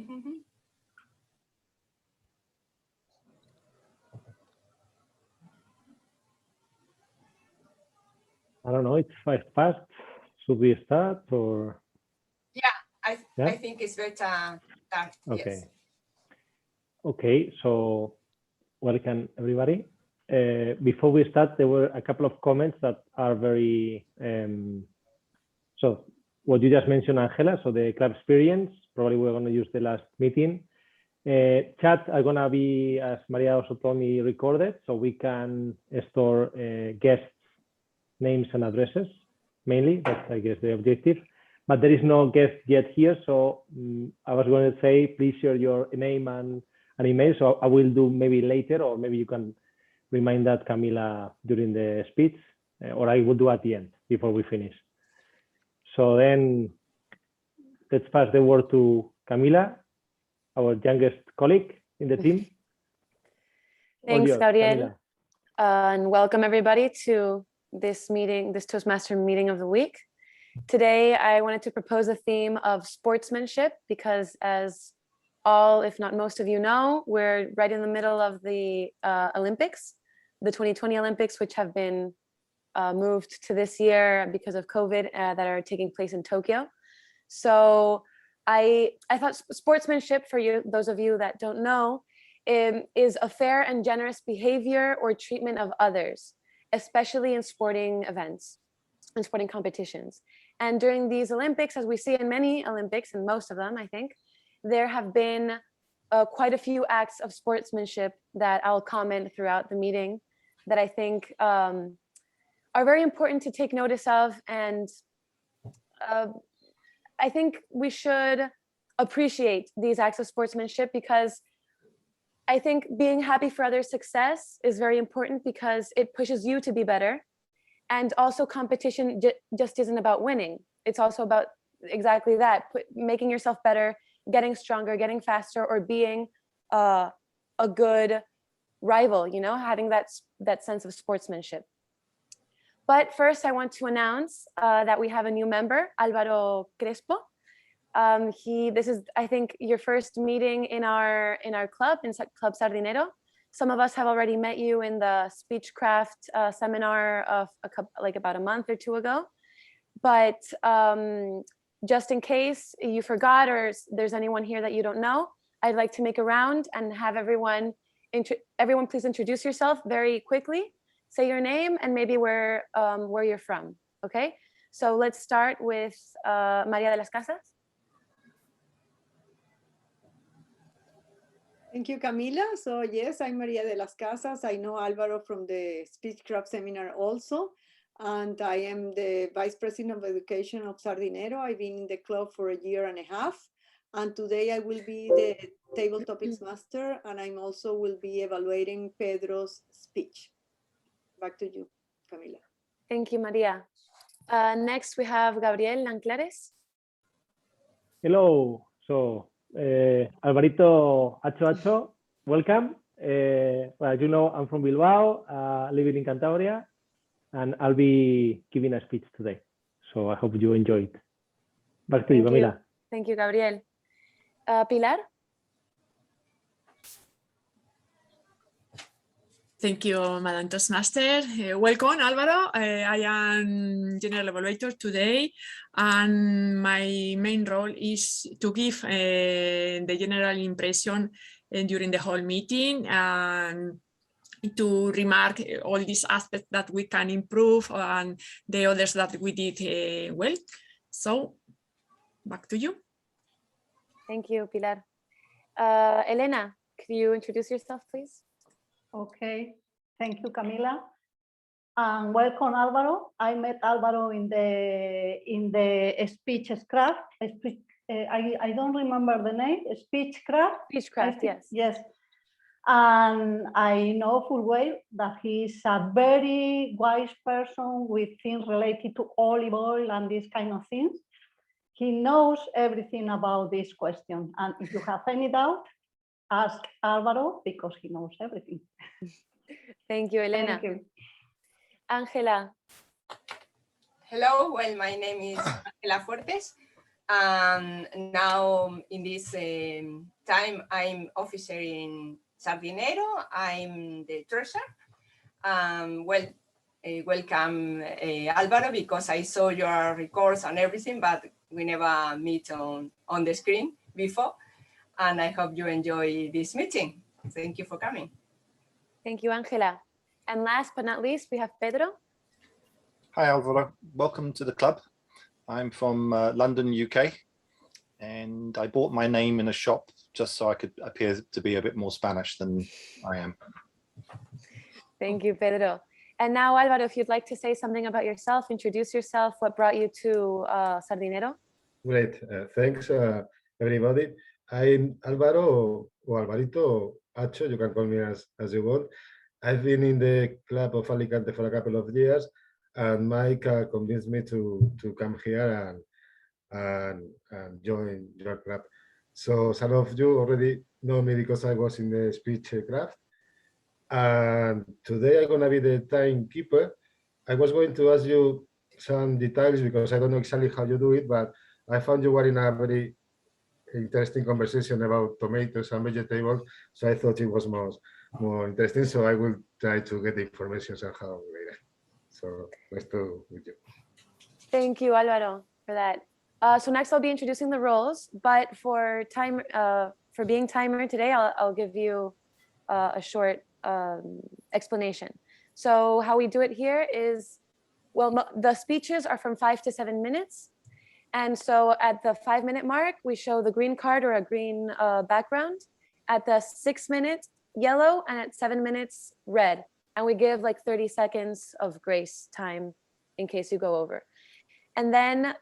I don't know, it's 5 past. Should we start or? Yeah, I think it's better that, Okay. yes. Okay, so welcome everybody. Before we start, there were a couple of comments that are very, so what you just mentioned, Angela, so the club experience, probably we're going to use the last meeting. Chat are going to be, as Maria also told me, recorded, so we can store guests' names and addresses, mainly. That's, I guess, the objective. But there is no guest yet here, so I was going to say, please share your name and an email. So I will do maybe later, or maybe you can remind that, Camila, during the speech, or I will do at the end before we finish. So then let's pass the word to Camila, our youngest colleague in the team. Thanks, yours, Gabriel. And welcome everybody to this meeting, this Toastmaster meeting of the week. Today, I wanted to propose a theme of sportsmanship because, as all, if not most of you know, we're right in the middle of the Olympics, the 2020 Olympics, which have been moved to this year because of COVID, that are taking place in Tokyo. So I thought sportsmanship, for you, those of you that don't know, is a fair and generous behavior or treatment of others, especially in sporting events and sporting competitions. And during these Olympics, as we see in many Olympics, and most of them, I think, there have been quite a few acts of sportsmanship that I'll comment throughout the meeting that I think are very important to take notice of. And I think we should appreciate these acts of sportsmanship, because I think being happy for others' success is very important because it pushes you to be better. And also competition just isn't about winning. It's also about exactly that, making yourself better, getting stronger, getting faster, or being a good rival, you know, having that sense of sportsmanship. But first I want to announce that we have a new member, Álvaro Crespo. This is, I think, your first meeting in our club, in Club Sardinero. Some of us have already met you in the Speechcraft seminar of about a month or two ago. But just in case you forgot, or there's anyone here that you don't know, I'd like to make a round and have everyone please introduce yourself very quickly. Say your name and maybe where you're from. Okay, so let's start with Maria de las Casas. Thank you, Camila. So yes, I'm Maria de las Casas. I know Alvaro from the Speechcraft seminar also. And I am the Vice President of Education of Sardinero. I've been in the club for a year and a half. And today I will be the Table Topics Master, and I'm also will be evaluating Pedro's speech. Back to you, Camila. Thank you, Maria. Next, we have Gabriel Anclares. Hello. So, Alvarito Acho, welcome. Well, you know, I'm from Bilbao, living in Cantabria, and I'll be giving a speech today. So I hope you enjoy it. Back to you, Camila. Thank you, Gabriel. Pilar? Thank you, Madam Toastmaster. Welcome, Álvaro. I am General Evaluator today, and my main role is to give the general impression during the whole meeting and to remark all these aspects that we can improve and the others that we did well. So, back to you. Thank you, Pilar. Elena, could you introduce yourself, please? Okay, thank you, Camila. And welcome, Álvaro. I met Álvaro in the Speechcraft. I don't remember the name. Speechcraft. Speechcraft, yes. Yes. And I know full well that he is a very wise person with things related to olive oil and these kind of things. He knows everything about this question. And if you have any doubt, ask Álvaro, because he knows everything. Thank you, Elena. Thank you. Angela. Hello, well, my name is Angela Fuertes. And now in this time, I'm officer in Sardinero. I'm the treasurer. Welcome, Alvaro, because I saw your records and everything, but we never meet on the screen before. And I hope you enjoy this meeting. Thank you for coming. Thank you, Angela. And last but not least, we have Pedro. Hi, Alvaro. Welcome to the club. I'm from London, UK, and I bought my name in a shop just so I could appear to be a bit more Spanish than I am. Thank you, Pedro. And now, Alvaro, if you'd like to say something about yourself, introduce yourself, what brought you to Sardinero? Great, thanks everybody. I'm Alvaro or Alvarito Acho, you can call me as you want. I've been in the club of Alicante for a couple of years, and Mike convinced me to come here and join your club. So some of you already know me because I was in the speech craft. And today I'm gonna be the timekeeper. I was going to ask you some details because I don't know exactly how you do it, but I found you were in a very interesting conversation about tomatoes and vegetables. So I thought it was more interesting. So I will try to get the information somehow later. So nice to meet you. Thank you, Alvaro, for that. So next I'll be introducing the roles, but for being timer today, I'll give you a short explanation. So how we do it here is, well, the speeches are from 5 to 7 minutes. And so at the 5-minute mark, we show the green card or a green background. At the 6-minute, yellow, and at 7 minutes, red. And we give like 30 seconds of grace time in case you go over. And then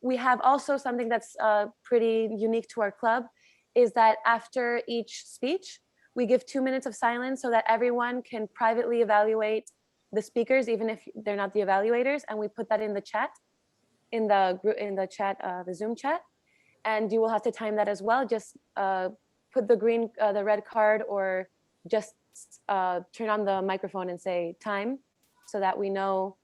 we have also something that's pretty unique to our club, is that after each speech, we give 2 minutes of silence so that everyone can privately evaluate the speakers, even if they're not the evaluators. And we put that in the chat, in the chat, the Zoom chat. And you will have to time that as well. Just put the red card, or just turn on the microphone and say time, so that we know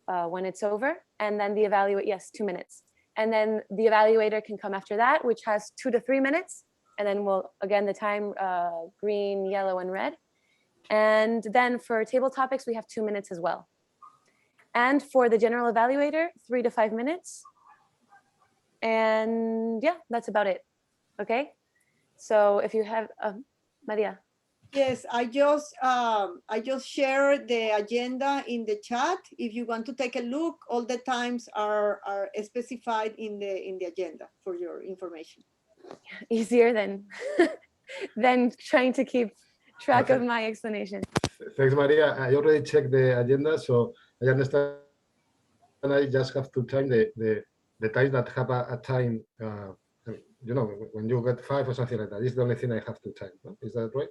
when it's over. And then the evaluate, yes, 2 minutes. And then the evaluator can come after that, which has 2 to 3 minutes. And then we'll, again, the time, green, yellow, and red. And then for table topics, we have 2 minutes as well. And for the general evaluator, 3 to 5 minutes. And yeah, that's about it. Okay. So if you have, Maria. Yes, I just shared the agenda in the chat. If you want to take a look, all the times are specified in the agenda for your information. Easier than than trying to keep track of my explanation. Thanks, Maria. I already checked the agenda, so I understand. And I just have to time the times that have a time. You know, when you get 5 or something like that. It's the only thing I have to time. No? Is that right?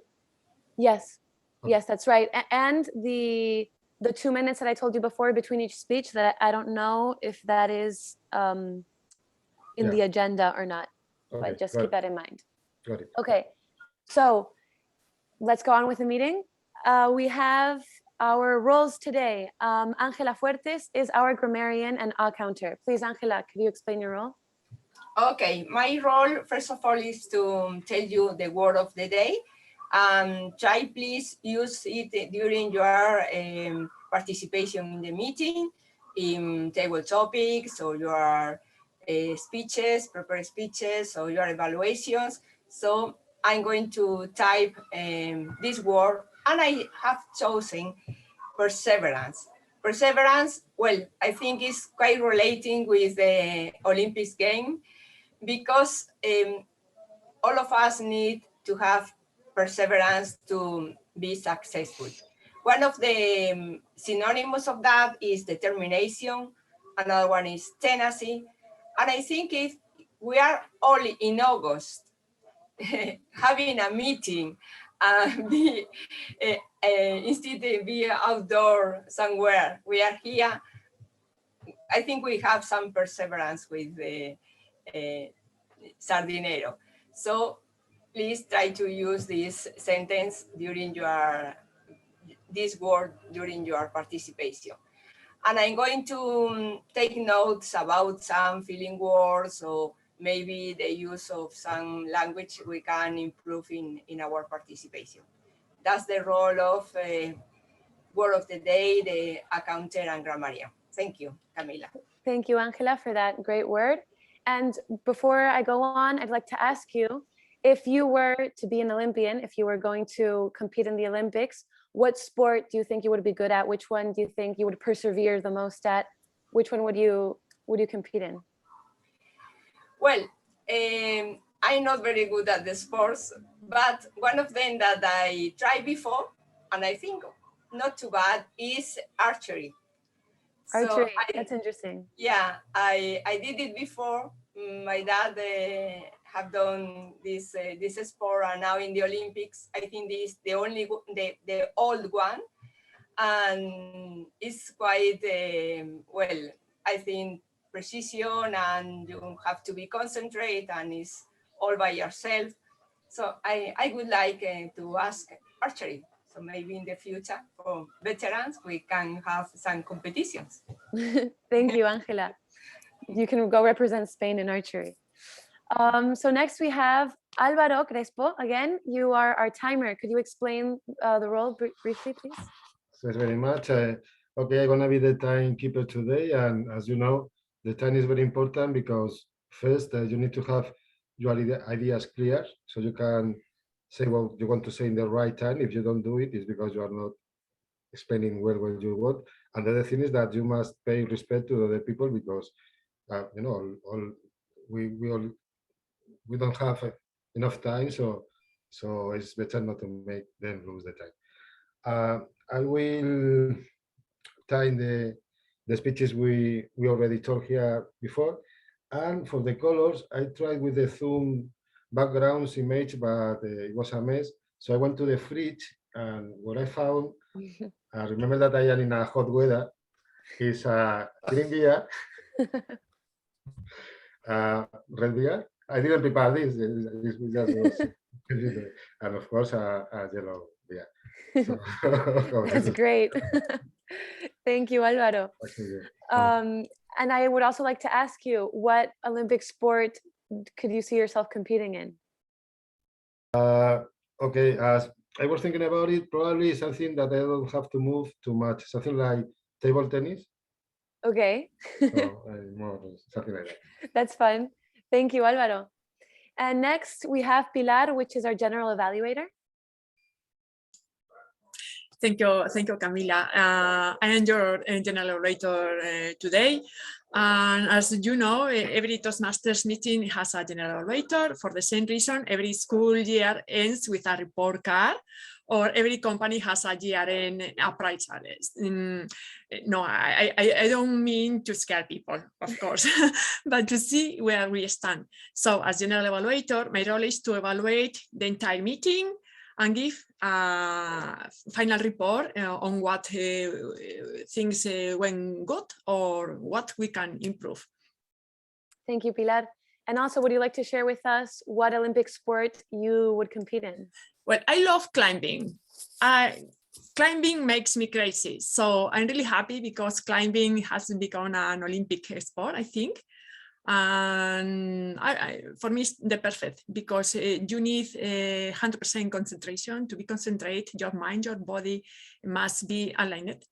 Yes. Okay. Yes, that's right. And the 2 minutes that I told you before between each speech, that I don't know if that is in the agenda or not, Okay, but just keep that in mind. Got it. Okay, so let's go on with the meeting. We have our roles today. Angela Fuertes is our grammarian and accounter. Please, Angela, could you explain your role? Okay, my role, first of all, is to tell you the word of the day. Try please use it during your participation in the meeting, in table topics, or your speeches, prepared speeches, or your evaluations. So I'm going to type this word, and I have chosen perseverance. Perseverance, well, I think is quite relating with the Olympics game, because all of us need to have perseverance to be successful. One of the synonyms of that is determination. Another one is tenacity. And I think if we are all in August having a meeting and instead of be outdoor somewhere, we are here. I think we have some perseverance with the Sardinero. So please try to use this sentence during this word during your participation. And I'm going to take notes about some feeling words or maybe the use of some language we can improve in our participation. That's the role of word of the day, the accountant and grammarian. Thank you, Camila. Thank you, Angela, for that great word. And before I go on, I'd like to ask you, if you were to be an Olympian, if you were going to compete in the Olympics, what sport do you think you would be good at? Which one do you think you would persevere the most at? Which one would you compete in? Well, I'm not very good at the sports, but one of them that I tried before, and I think not too bad, is archery. Archery, that's interesting. Yeah, I did it before. My dad have done this sport, and now in the Olympics, I think this is the only the old one, and it's quite well. I think precision, and you have to be concentrated, and it's all by yourself. So I would like to ask archery. So maybe in the future for veterans, we can have some competitions. Thank you, Angela. You can go represent Spain in archery. So next we have Álvaro Crespo. Again, you are our timer. Could you explain the role briefly, please? Thanks very much. Okay, I'm gonna be the timekeeper today, and as you know, the time is very important because first you need to have your ideas clear so you can say what you want to say in the right time. If you don't do it, it's because you are not explaining well what you want. And the other thing is that you must pay respect to other people because you know we don't have enough time, so it's better not to make them lose the time. I will time the speeches we already talked here before, and for the colors, I tried with the Zoom backgrounds image, but it was a mess. So I went to the fridge, and what I found, remember that I am in a hot weather, is green beer, red beer. I didn't prepare this. This just was, and of course a yellow beer. So, that's great. Thank you, Álvaro. And I would also like to ask you, what Olympic sport could you see yourself competing in? Okay, as I was thinking about it, probably something that I don't have to move too much, something like table tennis. Okay. So, something like that. That's fun. Thank you, Álvaro. And next we have Pilar, which is our general evaluator. Thank you, Camila. I am your general evaluator today. And as you know, every Toastmasters meeting has a general evaluator. For the same reason, every school year ends with a report card, or every company has a year-end appraisal. No, I don't mean to scare people, of course, but to see where we stand. So as general evaluator, my role is to evaluate the entire meeting and give a final report on what things went good or what we can improve. Thank you, Pilar. And also, would you like to share with us what Olympic sport you would compete in? Well, I love climbing. Climbing makes me crazy. So I'm really happy because climbing has become an Olympic sport, I think. And for me, it's the perfect because you need 100% concentration. To be concentrated, your mind, your body must be aligned.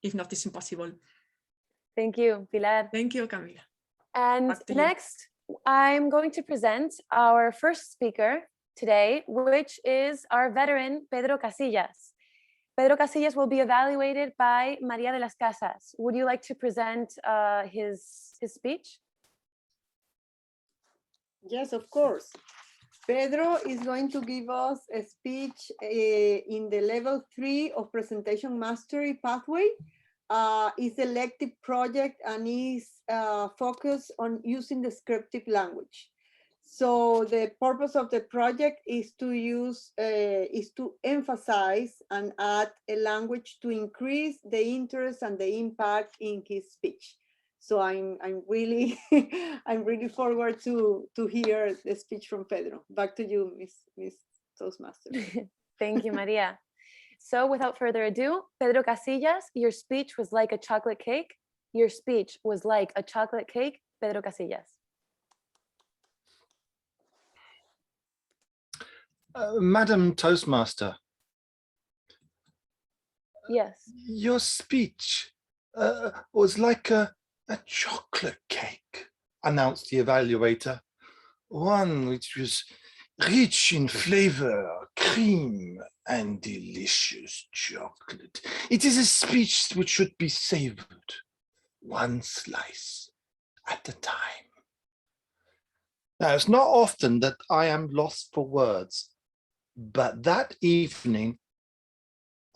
If not, it's impossible. Thank you, Pilar. Thank you, Camila. And next, I'm going to present our first speaker today, which is our veteran, Pedro Casillas. Pedro Casillas will be evaluated by Maria de las Casas. Would you like to present his speech? Yes, of course. Pedro is going to give us a speech in the level 3 of presentation mastery pathway. It's an elective project and is focused on using descriptive language. So the purpose of the project is to emphasize and add a language to increase the interest and the impact in his speech. So I'm really forward to hear the speech from Pedro. Back to you, Miss Toastmaster. Thank you, Maria. So without further ado, Pedro Casillas, your speech was like a chocolate cake. Your speech was like a chocolate cake, Pedro Casillas. Madam Toastmaster, Yes. your speech was like a chocolate cake, announced the evaluator. One which was rich in flavor, cream, and delicious chocolate. It is a speech which should be savored, one slice at a time. Now, it's not often that I am lost for words, but that evening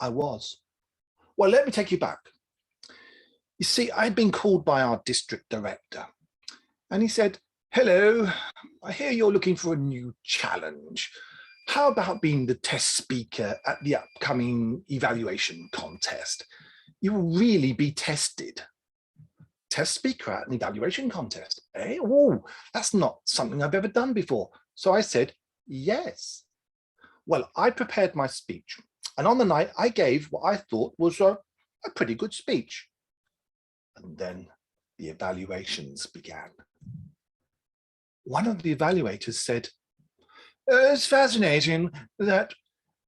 I was. Well, let me take you back. You see, I'd been called by our district director, and he said, "Hello, I hear you're looking for a new challenge. How about being the test speaker at the upcoming evaluation contest? You will really be tested." Test speaker at an evaluation contest, eh? Oh, that's not something I've ever done before. So I said, yes. Well, I prepared my speech, and on the night I gave what I thought was a pretty good speech. And then the evaluations began. One of the evaluators said, "It's fascinating that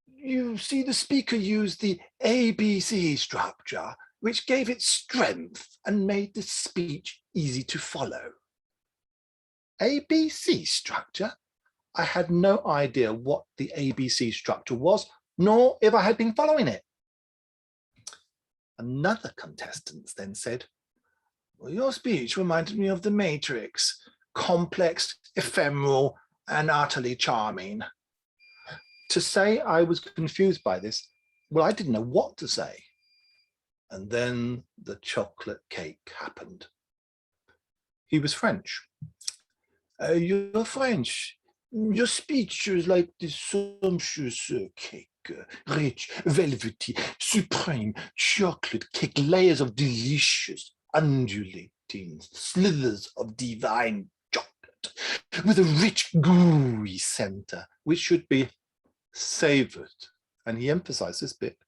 you see the speaker used the ABC structure, which gave it strength and made the speech easy to follow." ABC structure? I had no idea what the ABC structure was, nor if I had been following it. Another contestant then said, "Well, your speech reminded me of the Matrix, complex, ephemeral, and utterly charming." To say I was confused by this, well, I didn't know what to say. And then the chocolate cake happened. He was French. "You're French. Your speech is like this sumptuous cake, rich, velvety, supreme chocolate cake, layers of delicious, undulating slithers of divine chocolate, with a rich, gooey center, which should be savored," and he emphasized this bit,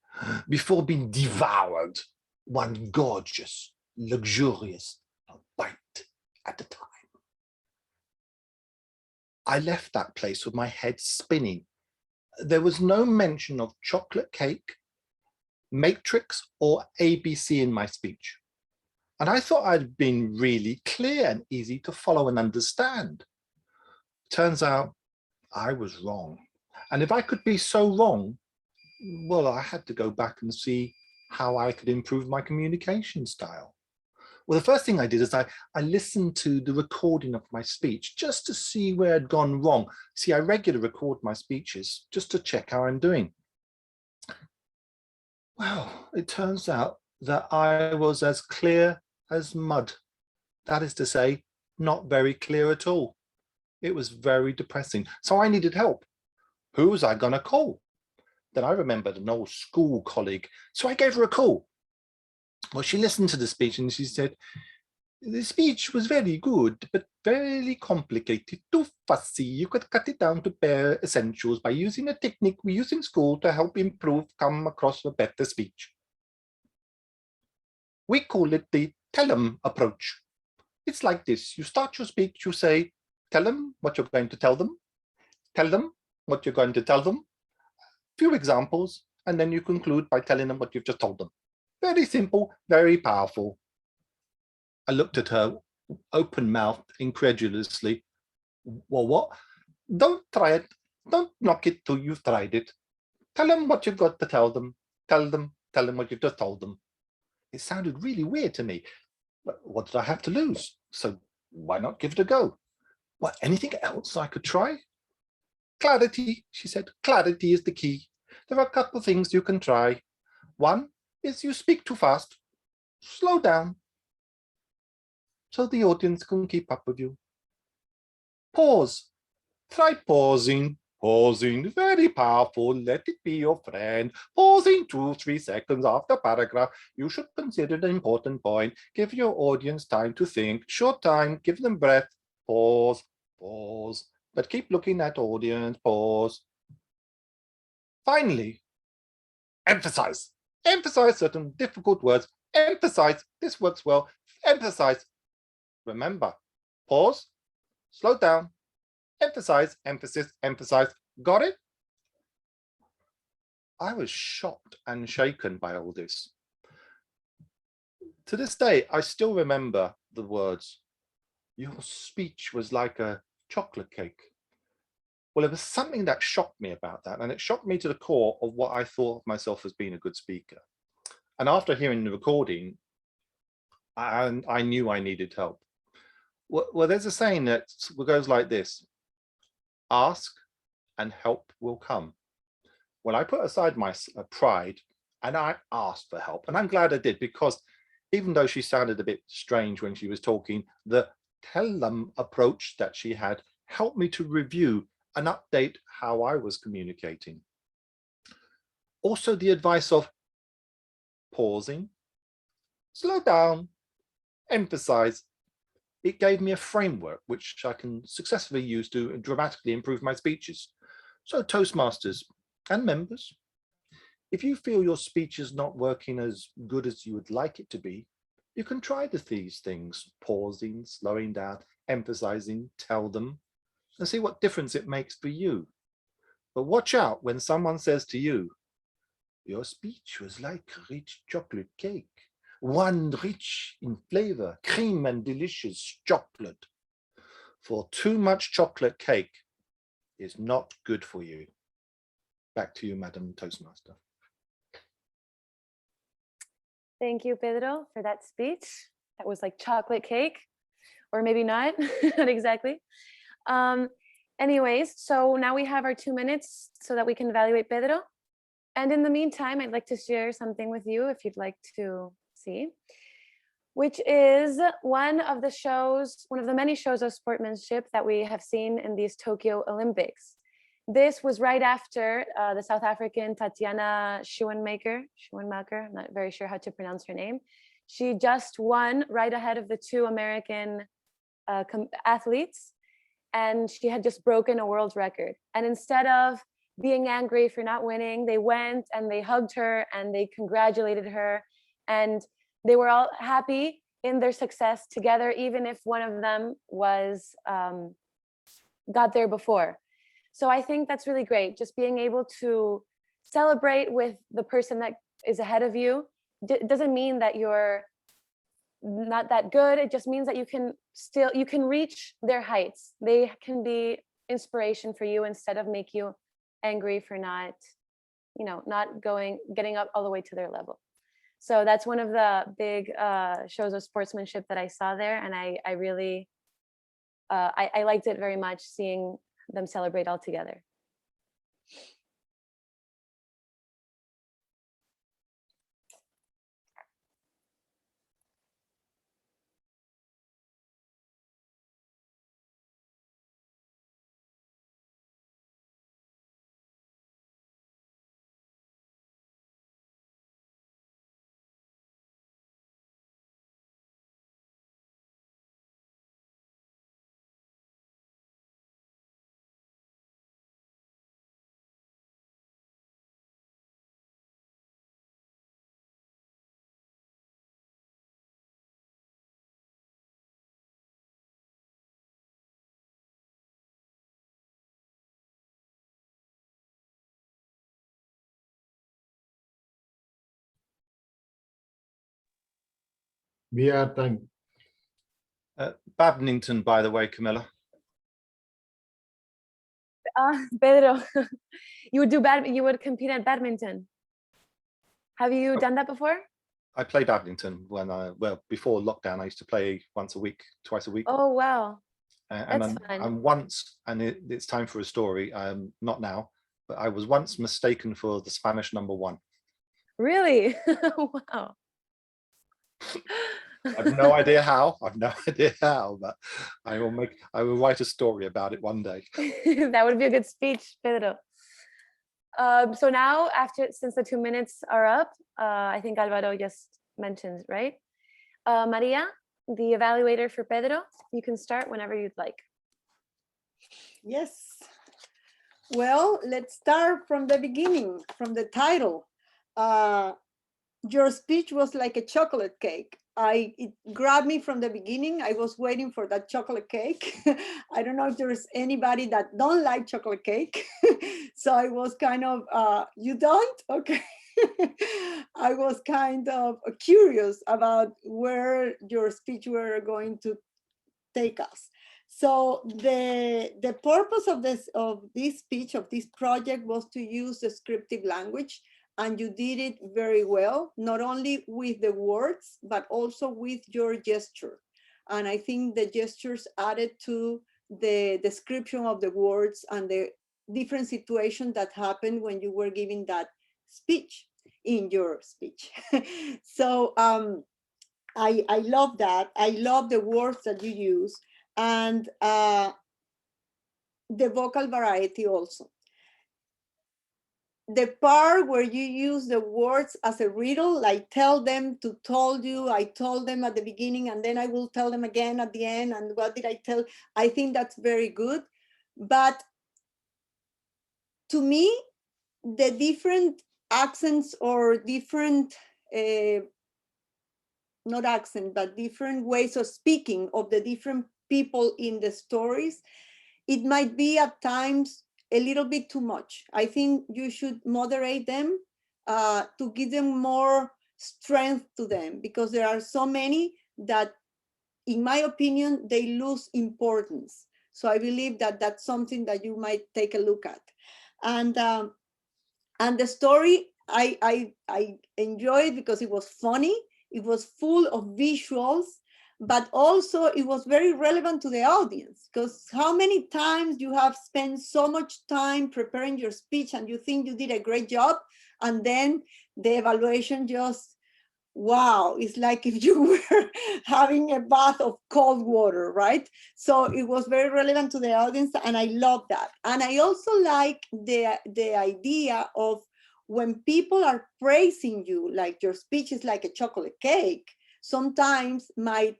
"before being devoured, one gorgeous, luxurious bite at a time." I left that place with my head spinning. There was no mention of chocolate cake, Matrix, or ABC in my speech. And I thought I'd been really clear and easy to follow and understand. Turns out I was wrong. And if I could be so wrong, well, I had to go back and see how I could improve my communication style. Well, the first thing I did is I listened to the recording of my speech just to see where I'd gone wrong. See, I regularly record my speeches just to check how I'm doing. Well, it turns out that I was as clear as mud. That is to say, not very clear at all. It was very depressing. So I needed help. Who was I going to call? Then I remembered an old school colleague. So I gave her a call. Well, she listened to the speech and she said, "The speech was very good, but very complicated, too fussy. You could cut it down to bare essentials by using a technique we use in school to help improve, come across a better speech. We call it the tell 'em approach. It's like this. You start your speech, you say, tell them what you're going to tell them. Tell them what you're going to tell them. Few examples, and then you conclude by telling them what you've just told them. Very simple, very powerful." I looked at her, open-mouthed, incredulously. "Well, what? Don't try it. Don't knock it till you've tried it. Tell them what you've got to tell them. Tell them what you've just told them." It sounded really weird to me. But what did I have to lose? So why not give it a go? What, anything else I could try? "Clarity," she said. "Clarity is the key. There are a couple of things you can try. One is you speak too fast. Slow down so the audience can keep up with you. Pause. Try pausing. Pausing, very powerful. Let it be your friend. Pausing 2-3 seconds after paragraph. You should consider the important point. Give your audience time to think. Short time, give them breath. Pause, pause. But keep looking at audience. Pause. Finally, emphasize. Emphasize certain difficult words. Emphasize, this works well. Emphasize. Remember, pause, slow down, emphasize, emphasis, emphasize. Got it? I was shocked and shaken by all this. To this day, I still remember the words, your speech was like a chocolate cake. Well, there was something that shocked me about that, and it shocked me to the core of what I thought of myself as being a good speaker. And after hearing the recording, I knew I needed help. Well, there's a saying that goes like this: ask and help will come. Well, I put aside my pride and I asked for help, and I'm glad I did, because even though she sounded a bit strange when she was talking, the tell them approach that she had helped me to review and update how I was communicating. Also, the advice of pausing, slow down, emphasize. It gave me a framework which I can successfully use to dramatically improve my speeches. So Toastmasters and members, if you feel your speech is not working as good as you would like it to be, you can try these things: pausing, slowing down, emphasizing, tell them, and see what difference it makes for you. But watch out when someone says to you, your speech was like a rich chocolate cake, one rich in flavor, cream and delicious chocolate. For too much chocolate cake is not good for you. Back to you, Madam Toastmaster. Thank you, Pedro, for that speech. That was like chocolate cake, or maybe not, not exactly. Anyways, so now we have our 2 minutes so that we can evaluate Pedro. And in the meantime, I'd like to share something with you if you'd like to see, which is one of the many shows of sportsmanship that we have seen in these Tokyo Olympics. This was right after the South African Tatiana Schoenmaker, I'm not very sure how to pronounce her name. She just won right ahead of the two American athletes, and she had just broken a world record. And instead of being angry for not winning, they went and they hugged her and they congratulated her, and they were all happy in their success together, even if one of them was got there before. So I think that's really great, just being able to celebrate with the person that is ahead of you. Doesn't mean that you're not that good. It just means that you can reach their heights. They can be inspiration for you instead of make you angry for not getting up all the way to their level. So that's one of the big shows of sportsmanship that I saw there, and I really I liked it very much, seeing them celebrate all together. VR time. Badminton, by the way, Camilla. Pedro, you would compete at badminton. Have you done that before? I play badminton before lockdown. I used to play once a week, twice a week. Oh, wow. And it's time for a story. Not now, but I was once mistaken for the Spanish #1. Really? Wow. I've no idea how, but I will write a story about it one day. That would be a good speech, Pedro. So now, since the 2 minutes are up, I think Alvaro just mentioned, right? Maria, the evaluator for Pedro, you can start whenever you'd like. Yes. Well, let's start from the beginning, from the title. your speech was like a chocolate cake. It grabbed me from the beginning. I was waiting for that chocolate cake. I don't know if there's anybody that don't like chocolate cake. So I was kind of, you don't? Okay. I was kind of curious about where your speech were going to take us. So the purpose of this speech, of this project, was to use descriptive language, and you did it very well, not only with the words, but also with your gesture. And I think the gestures added to the description of the words and the different situations that happened when you were giving that speech, in your speech. So I love that. I love the words that you use, and the vocal variety also. The part where you use the words as a riddle, like tell them to told you, I told them at the beginning, and then I will tell them again at the end, and what did I tell? I think that's very good. But to me, the different accents, or different, not accent, but different ways of speaking of the different people in the stories, it might be at times a little bit too much. I think you should moderate them to give them more strength to them, because there are so many that, in my opinion, they lose importance. So I believe that that's something that you might take a look at. And the story, I enjoyed because it was funny. It was full of visuals, but also it was very relevant to the audience, because how many times you have spent so much time preparing your speech and you think you did a great job, and then the evaluation just, wow, it's like if you were having a bath of cold water, right? So it was very relevant to the audience, and I love that. And I also like the idea of, when people are praising you, like your speech is like a chocolate cake, sometimes might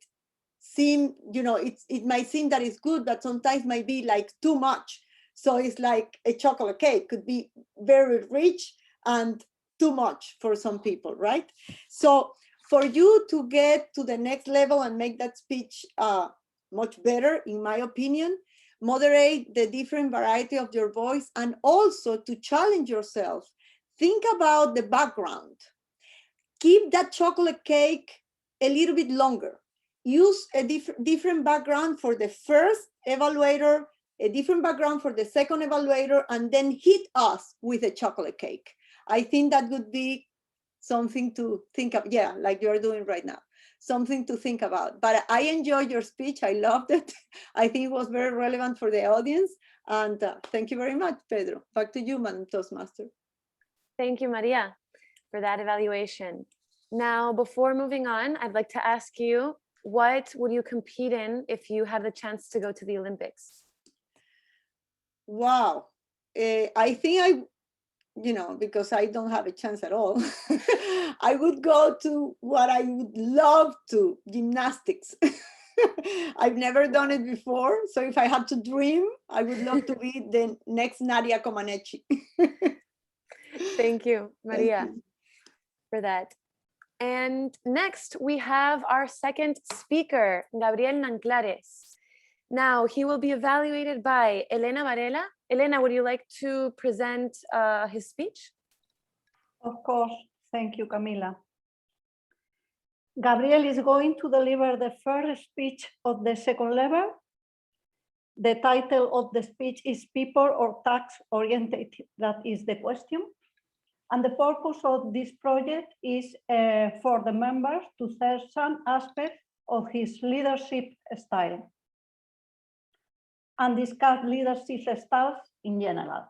seem, it might seem that it's good, but sometimes might be like too much. So it's like a chocolate cake could be very rich and too much for some people, right? So for you to get to the next level and make that speech much better, in my opinion, moderate the different variety of your voice, and also to challenge yourself. Think about the background. Keep that chocolate cake a little bit longer. Use a different background for the first evaluator, a different background for the second evaluator, and then hit us with a chocolate cake. I think that would be something to think of, yeah, like you're doing right now. Something to think about. But I enjoyed your speech. I loved it. I think it was very relevant for the audience. And thank you very much, Pedro. Back to you, Madam Toastmaster. Thank you, Maria, for that evaluation. Now, before moving on, I'd like to ask you, what would you compete in if you had the chance to go to the Olympics? Wow. I think because I don't have a chance at all, I would go to what I would love to, gymnastics. I've never done it before. So if I had to dream, I would love to be the next Nadia Comaneci. Thank you, Maria, for that. And next, we have our second speaker, Gabriel Nanclares. Now, he will be evaluated by Elena Varela. Elena, would you like to present his speech? Of course. Thank you, Camila. Gabriel is going to deliver the first speech of the second level. The title of the speech is People or Task Oriented. That is the question. And the purpose of this project is for the members to share some aspects of his leadership style and discuss leadership styles in general.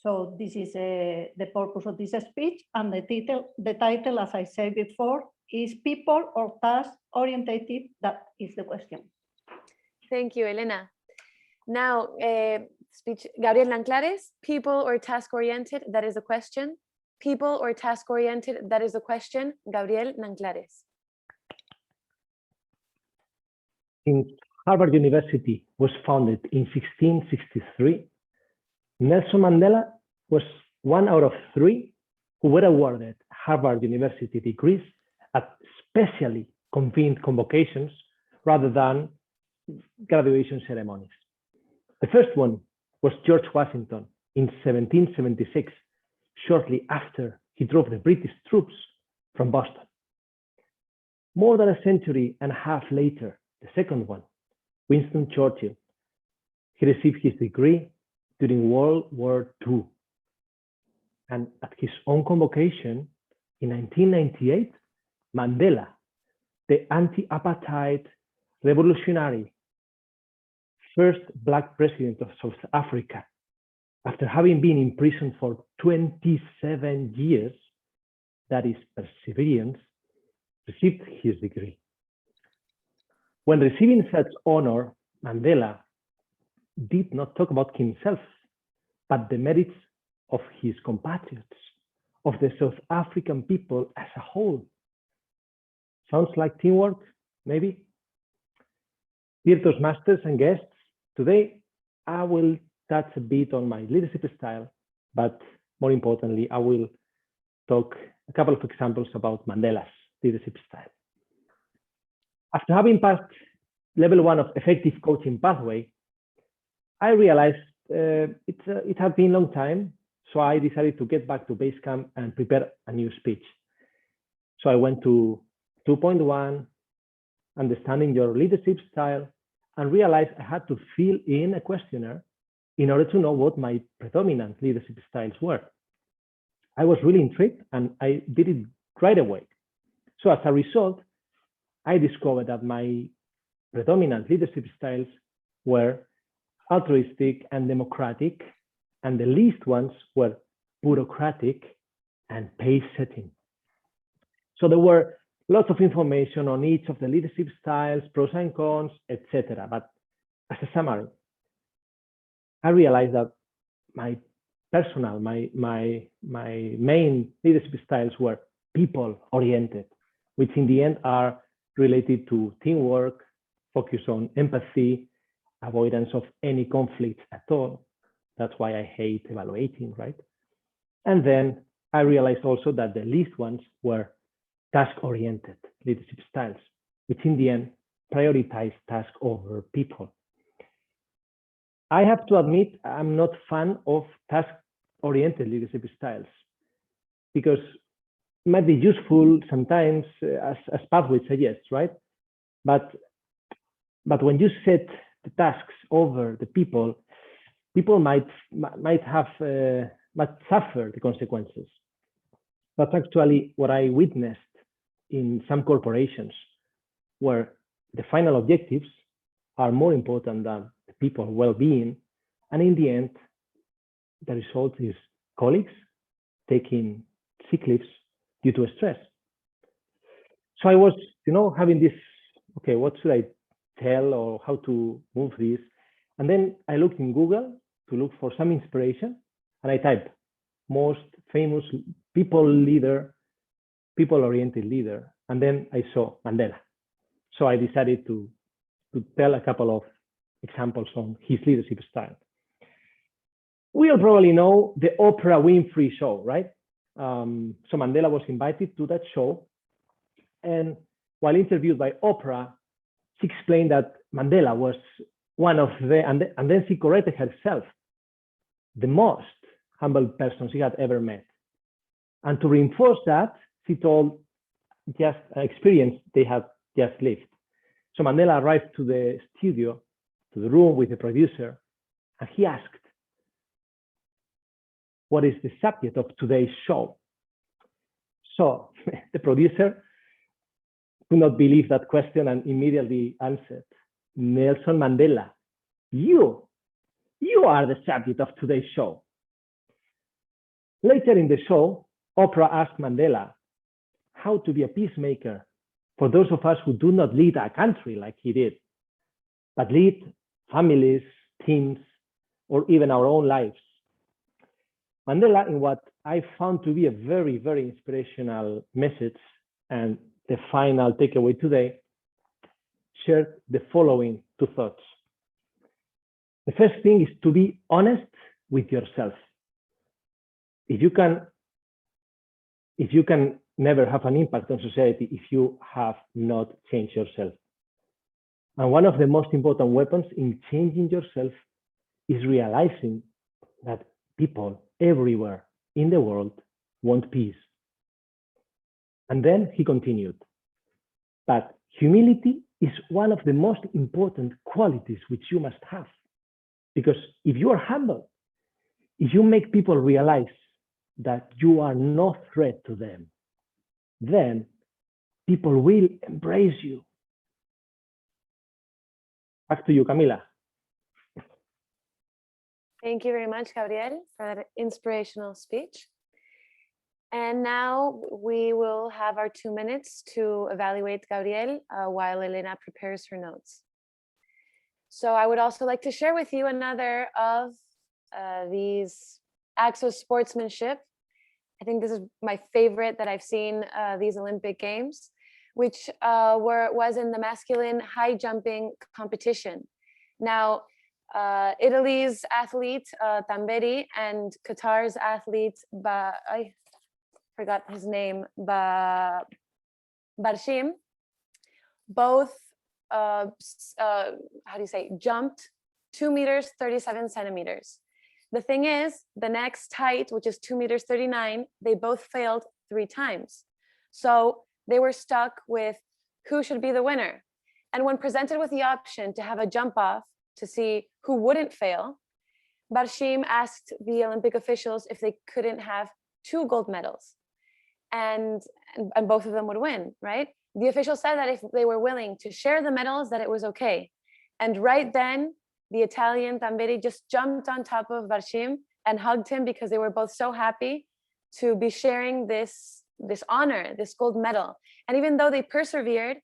So this is the purpose of this speech, and the title, as I said before, is People or Task Oriented. That is the question. Thank you, Elena. Now, speech, Gabriel Nanclares, people or task oriented, that is the question. People or task oriented, that is the question. Gabriel Nanclares. Since Harvard University was founded in 1663, Nelson Mandela was one out of 3 who were awarded Harvard University degrees at specially convened convocations rather than graduation ceremonies. The first one was George Washington in 1776, shortly after he drove the British troops from Boston. More than a century and a half later, the second one, Winston Churchill, he received his degree during World War II. And at his own convocation in 1998, Mandela, the anti-apartheid revolutionary, first Black president of South Africa, after having been in prison for 27 years, that is perseverance, received his degree. When receiving such honor, Mandela did not talk about himself, but the merits of his compatriots, of the South African people as a whole. Sounds like teamwork, maybe? Dear Toastmasters and guests, today I will touch a bit on my leadership style, but more importantly, I will talk a couple of examples about Mandela's leadership style. After having passed level 1 of effective coaching pathway, I realized it had been a long time, so I decided to get back to base camp and prepare a new speech. So I went to 2.1, understanding your leadership style, and realized I had to fill in a questionnaire in order to know what my predominant leadership styles were. I was really intrigued and I did it right away. So as a result, I discovered that my predominant leadership styles were altruistic and democratic, and the least ones were bureaucratic and pace setting. So there were lots of information on each of the leadership styles, pros and cons, etc. But as a summary, I realized that my main leadership styles were people-oriented, which in the end are related to teamwork, focus on empathy, avoidance of any conflicts at all. That's why I hate evaluating, right? And then I realized also that the least ones were task-oriented leadership styles, which in the end prioritize task over people. I have to admit, I'm not a fan of task-oriented leadership styles because it might be useful sometimes as pathway suggests, right? But when you set the tasks over the people, people might suffer the consequences. That's actually what I witnessed in some corporations, where the final objectives are more important than the people's well-being, and in the end, the result is colleagues taking sick leaves due to stress. So I was, having this, okay, what should I tell or how to move this? And then I looked in Google to look for some inspiration, and I typed most famous people-oriented leader, and then I saw Mandela. So I decided to tell a couple of examples on his leadership style. We all probably know the Oprah Winfrey Show, right? So Mandela was invited to that show, and while interviewed by Oprah, she explained that Mandela was one of the, and then she corrected herself, the most humble person she had ever met. And to reinforce that, she told just an experience they had just lived. So Mandela arrived to the studio, to the room with the producer, and he asked, "What is the subject of today's show?" So the producer could not believe that question and immediately answered, "Nelson Mandela, you are the subject of today's show." Later in the show, Oprah asked Mandela how to be a peacemaker for those of us who do not lead a country like he did, but lead families, teams, or even our own lives. Mandela, in what I found to be a very, very inspirational message, and the final takeaway today, shared the following two thoughts. The first thing is to be honest with yourself. If you can if you can never have an impact on society if you have not changed yourself. And one of the most important weapons in changing yourself is realizing that people everywhere in the world want peace. And then he continued, but humility is one of the most important qualities which you must have. Because if you are humble, if you make people realize that you are no threat to them, then people will embrace you. Back to you, Camila. Thank you very much, Gabriel, for that inspirational speech. And now we will have our 2 minutes to evaluate Gabriel while Elena prepares her notes. So I would also like to share with you another of these acts of sportsmanship. I think this is my favorite that I've seen these Olympic Games, which was in the masculine high jumping competition. Now, Italy's athlete Tamberi and Qatar's athlete I forgot his name, Barshim, both jumped 2 meters 37 centimeters. The thing is, the next height, which is 2 meters 39, they both failed 3 times. So they were stuck with who should be the winner. And when presented with the option to have a jump off to see who wouldn't fail, Barshim asked the Olympic officials if they couldn't have 2 gold medals and both of them would win, right? The official said that if they were willing to share the medals, that it was okay. And right then, the Italian Tamberi just jumped on top of Barshim and hugged him because they were both so happy to be sharing this honor, this gold medal. And even though they persevered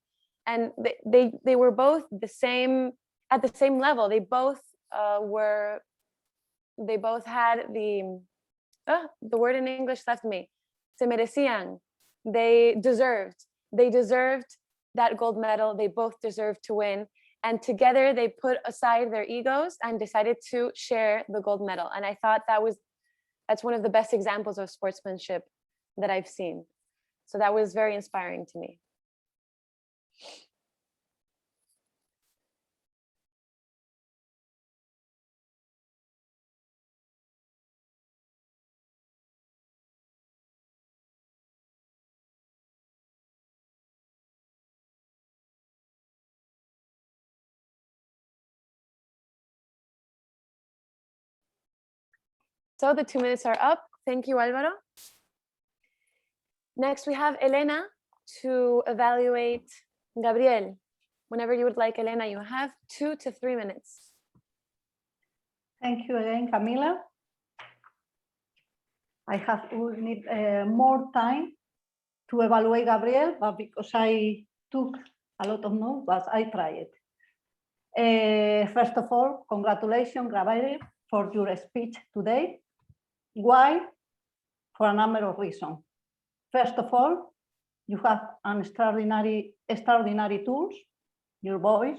and they were both at the same level, they both had the word in English left me. Se merecían. They deserved that gold medal. They both deserved to win. And together they put aside their egos and decided to share the gold medal. And I thought that's one of the best examples of sportsmanship that I've seen. So that was very inspiring to me. So the 2 minutes are up. Thank you, Alvaro. Next, we have Elena to evaluate Gabriel. Whenever you would like, Elena, you have 2 to 3 minutes. Thank you again, Camila. I need more time to evaluate Gabriel, but because I took a lot of notes, but I tried it. First of all, congratulations, Gabriel, for your speech today. Why? For a number of reasons. First of all, you have an extraordinary tools. Your voice,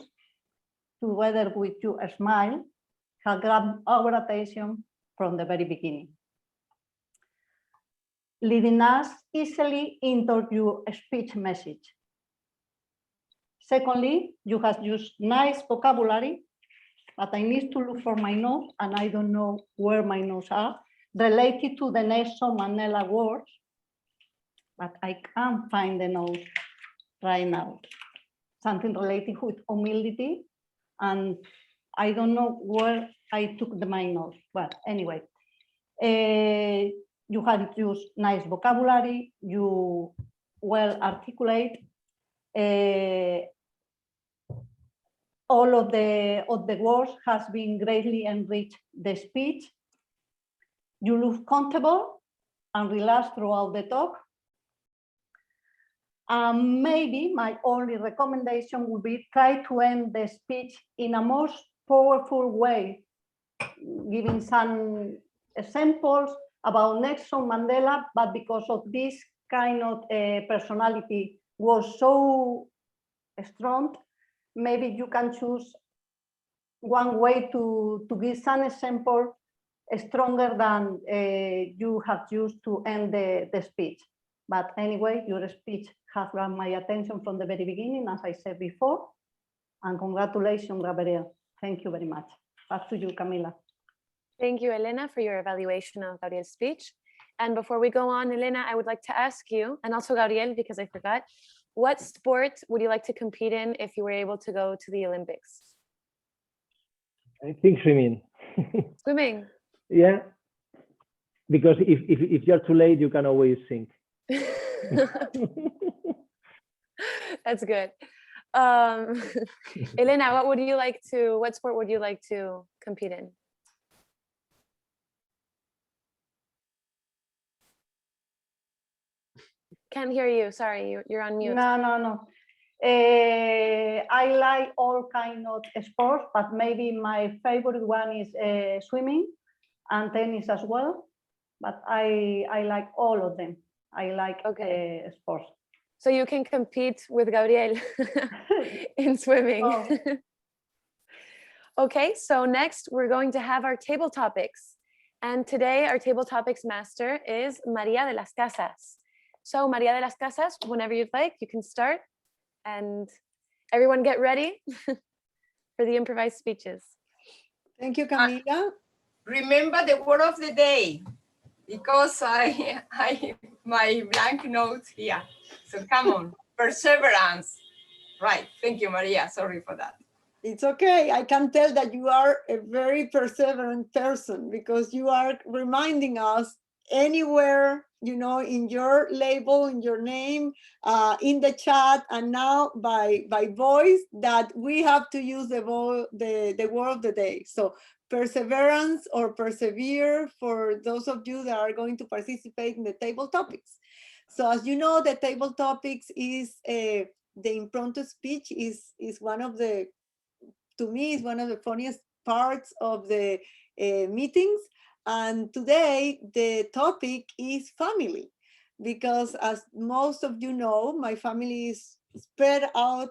together with your smile, have grabbed our attention from the very beginning, leading us easily into your speech message. Secondly, you have used nice vocabulary, but I need to look for my notes, and I don't know where my notes are, related to the Nelson Mandela words, but I can't find the notes right now. Something related with humility, and I don't know where I took my notes. But anyway, you have used nice vocabulary, you well articulate, all of the words has been greatly enriched the speech. You look comfortable and relaxed throughout the talk. Maybe my only recommendation would be try to end the speech in a most powerful way, giving some examples about Nelson Mandela, but because of this kind of personality was so strong, maybe you can choose one way to give some example stronger than you have used to end the speech. But anyway, your speech has grabbed my attention from the very beginning, as I said before. And congratulations, Gabriel. Thank you very much. Back to you, Camila. Thank you, Elena, for your evaluation of Gabriel's speech. And before we go on, Elena, I would like to ask you, and also Gabriel, because I forgot, what sport would you like to compete in if you were able to go to the Olympics? I think swimming. Swimming. Yeah, because if you're too late, you can always sink. That's good. Elena, what sport would you like to compete in? Can't hear you. Sorry, you're on mute. No. I like all kind of sports, but maybe my favorite one is swimming and tennis as well. But I like all of them. I like sports. So you can compete with Gabriel in swimming. Oh. Okay, so next we're going to have our table topics. And today our table topics master is Maria de las Casas. So Maria de las Casas, whenever you'd like, you can start. And everyone get ready for the improvised speeches. Thank you, Camila. Remember the word of the day, because I my blank notes here. So come on, perseverance. Right, thank you, Maria. Sorry for that. It's okay. I can tell that you are a very perseverant person because you are reminding us anywhere, in your label, in your name, in the chat, and now by voice, that we have to use the word of the day. So perseverance or persevere for those of you that are going to participate in the table topics. So as you know, the table topics is the impromptu speech is one of the, to me, is one of the funniest parts of the meetings. And today the topic is family, because as most of you know, my family is spread out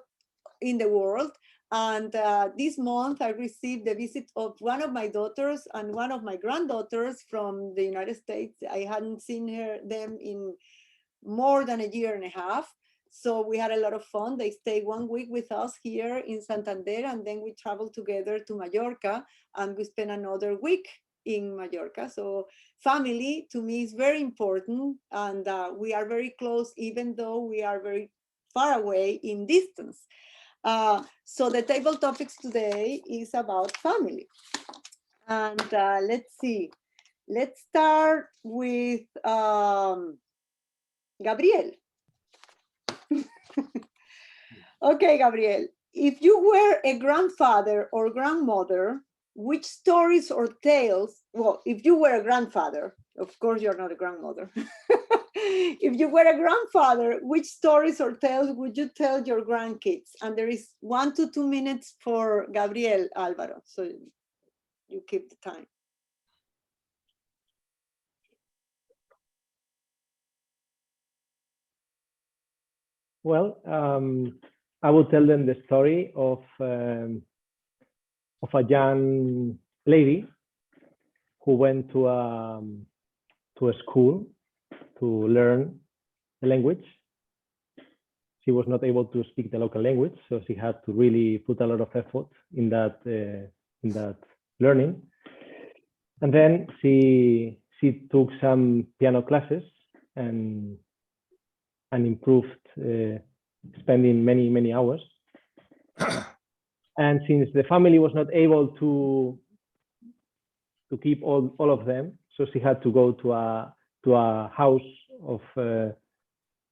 in the world. And this month I received the visit of one of my daughters and one of my granddaughters from the United States. I hadn't seen them in more than a year and a half. So we had a lot of fun. They stayed 1 week with us here in Santander, and then we traveled together to Mallorca, and we spent another week in Mallorca. So family to me is very important, and we are very close, even though we are very far away in distance. So the table topics today is about family. And let's see. Let's start with Gabriel. Okay, Gabriel, if you were a grandfather or grandmother, which stories or tales, well, if you were a grandfather, of course you're not a grandmother. If you were a grandfather, which stories or tales would you tell your grandkids? And there is 1 to 2 minutes for Gabriel, Alvaro, so you keep the time. Well, I will tell them the story of a young lady who went to a school to learn the language. She was not able to speak the local language, so she had to really put a lot of effort in that learning. And then she took some piano classes and improved, spending many hours. And since the family was not able to keep all of them, so she had to go to a house of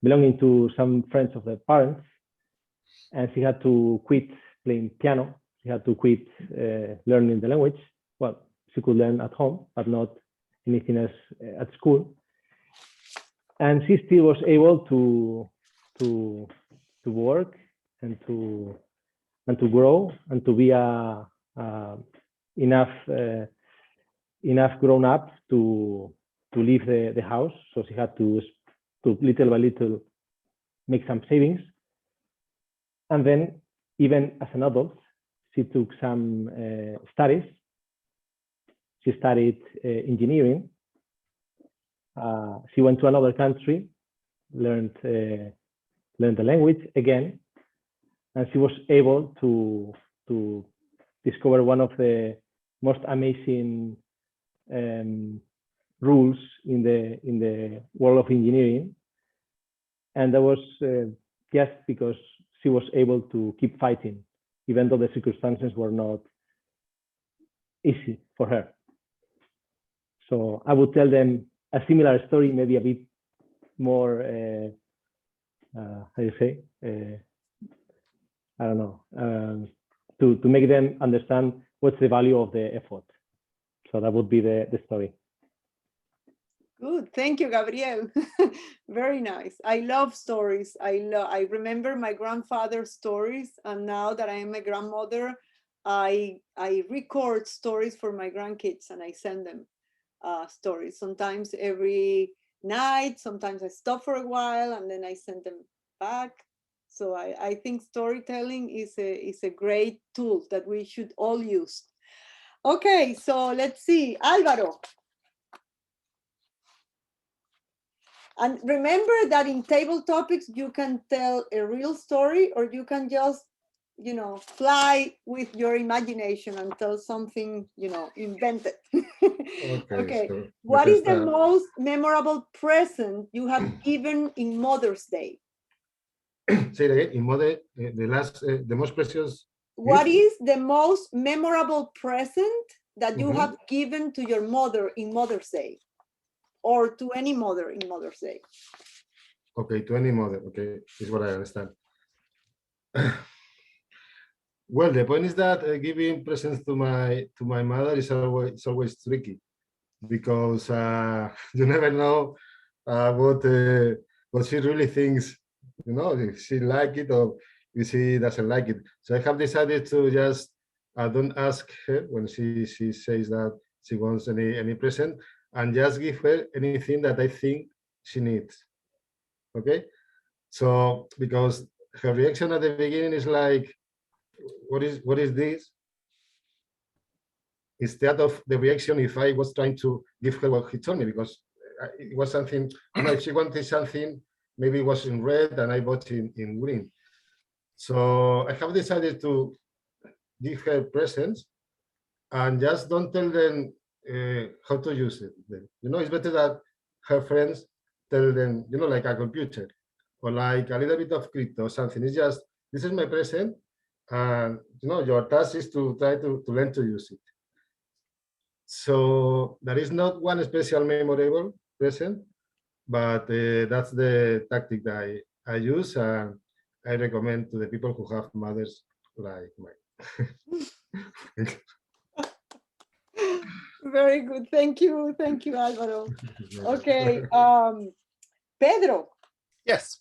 belonging to some friends of the parents, and she had to quit playing piano. She had to quit learning the language. Well, she could learn at home, but not anything else at school. And she still was able to work and to grow and to be enough grown up to leave the house. So she had to little by little make some savings. And then even as an adult, she took some studies. She studied engineering. She went to another country learned the language again, and she was able to discover one of the most amazing rules in the world of engineering, and that was just because she was able to keep fighting, even though the circumstances were not easy for her. So I would tell them a similar story, maybe a bit more, how do you say? I don't know, to make them understand what's the value of the effort. So that would be the story. Good, thank you, Gabriel. Very nice. I love stories. I remember my grandfather's stories, and now that I am a grandmother, I record stories for my grandkids and I send them stories. Sometimes every night, sometimes I stop for a while and then I send them back. So I think storytelling is a great tool that we should all use. Okay, so let's see, Álvaro. And remember that in table topics, you can tell a real story, or you can just, you know, fly with your imagination and tell something, you know, invented. Okay. So What is the most memorable present you have given in Mother's Day? Say it again. In the most precious. What is the most memorable present that you have given to your mother in Mother's Day? Or to any mother in Mother's Day? Okay, to any mother. Okay, is what I understand. Well, the point is that giving presents to my mother is always tricky, because you never know what she really thinks. You know, if she like it or if she doesn't like it. So I have decided to just don't ask her when she says that she wants any present, and just give her anything that I think she needs. Okay, so because her reaction at the beginning is like, what is this? Instead of the reaction if I was trying to give her what he told me, because it was something, you know, if she wanted something, maybe it was in red and I bought in green. So I have decided to give her presents and just don't tell them how to use it. You know, it's better that her friends tell them, you know, like a computer or like a little bit of crypto or something. It's just, this is my present, and you know, your task is to try to learn to use it. So there is not one special memorable present, but that's the tactic that I use, and I recommend to the people who have mothers like mine. Very good. Thank you, Álvaro. Okay, Pedro. Yes.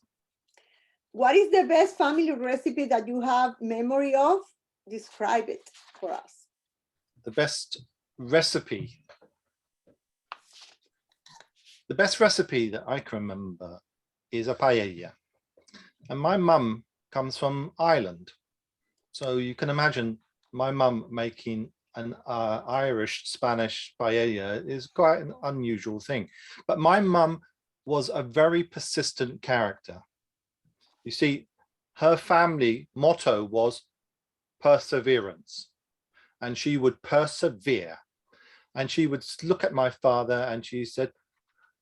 What is the best family recipe that you have memory of? Describe it for us. The best recipe. The best recipe that I can remember is a paella. And my mum comes from Ireland. So you can imagine my mum making an Irish Spanish paella is quite an unusual thing. But my mum was a very persistent character. You see, her family motto was perseverance, and she would persevere. And she would look at my father and she said,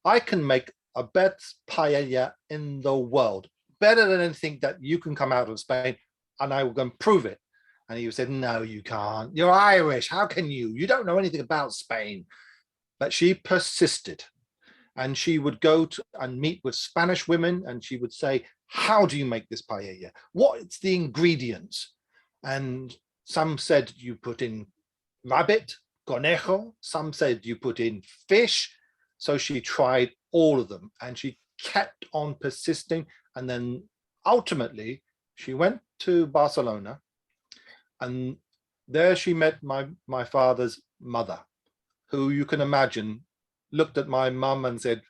I can make a best paella in the world, better than anything that you can come out of Spain, and I will go and prove it. And he said, no, you can't. You're Irish. How can you? You don't know anything about Spain. But she persisted. And she would go to and meet with Spanish women, and she would say, how do you make this paella? What's the ingredients? And some said you put in rabbit, conejo. Some said you put in fish. So she tried all of them, and she kept on persisting. And then ultimately she went to Barcelona, and there she met my father's mother, who you can imagine looked at my mum and said,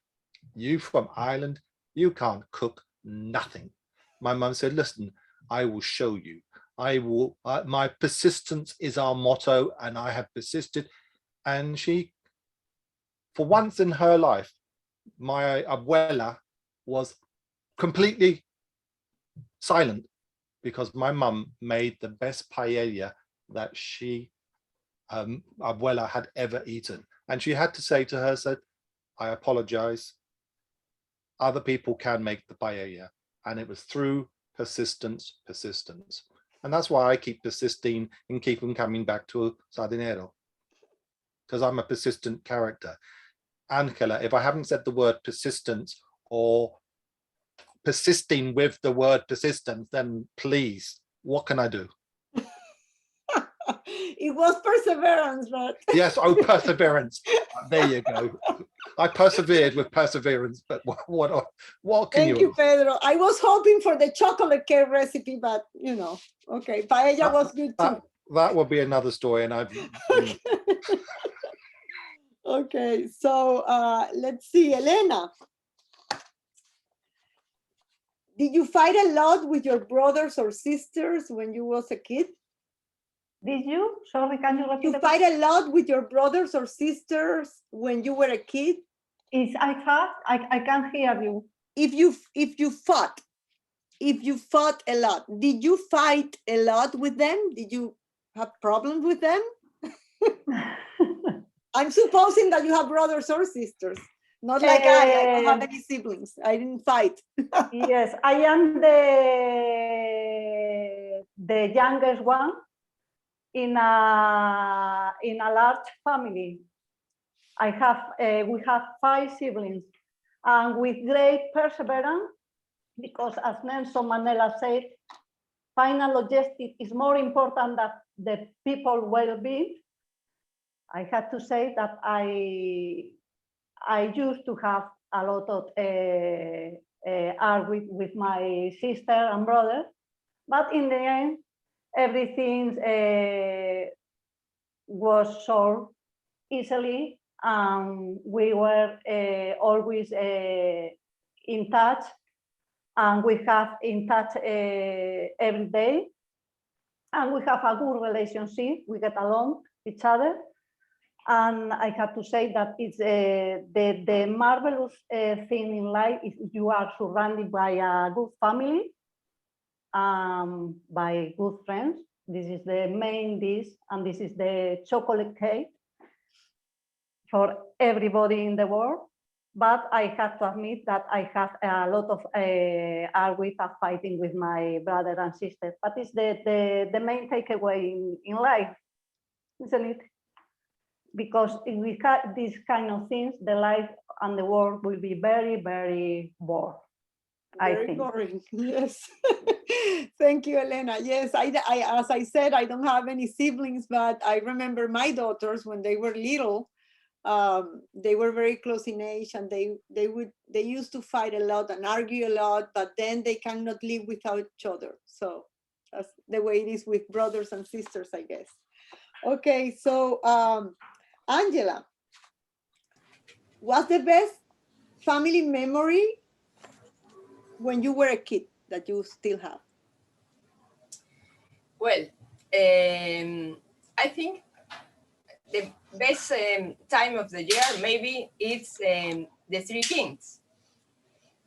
you from Ireland, you can't cook nothing. My mum said, listen, I will show you. I will, my persistence is our motto, and I have persisted. And she, for once in her life, my abuela was completely silent because my mum made the best paella that she, abuela, had ever eaten. And she had to say to her, said, I apologize. Other people can make the paella. And it was through persistence. And that's why I keep persisting and keep on coming back to Sardinero, because I'm a persistent character. Angela, if I haven't said the word persistence or persisting with the word persistence, then please, what can I do? It was perseverance, but Yes, oh, perseverance. There you go. I persevered with perseverance, but what can thank you, Pedro. I was hoping for the chocolate cake recipe, but you know, okay, paella was good too. That would be another story, and I've. Okay, so let's see, Elena. Did you fight a lot with your brothers or sisters when you was a kid? Did you? Sorry, can you repeat? You fight a lot with your brothers or sisters when you were a kid? Is I can't hear you. If you fought a lot, did you fight a lot with them? Did you have problems with them? I'm supposing that you have brothers or sisters. Not like I don't have any siblings. I didn't fight. Yes, I am the youngest one in a large family. We have 5 siblings, and with great perseverance, because as Nelson Mandela said, final objective is more important than the people well-being. I had to say that I used to have a lot of argument with my sister and brother, but in the end, everything was solved easily, and we were always in touch, and we have in touch every day, and we have a good relationship. We get along each other. And I have to say that it's the marvelous thing in life is you are surrounded by a good family, by good friends. This is the main dish, and this is the chocolate cake for everybody in the world. But I have to admit that I have a lot of argument fighting with my brother and sister. But it's the main takeaway in life, isn't it? Because if we have these kind of things, the life and the world will be very, very boring. Very boring. Yes. Thank you, Elena. Yes, I as I said, I don't have any siblings, but I remember my daughters when they were little. They were very close in age, and they used to fight a lot and argue a lot, but then they cannot live without each other. So that's the way it is with brothers and sisters, I guess. Okay, so Angela, what's the best family memory when you were a kid that you still have? Well, I think the best time of the year maybe it's the Three Kings,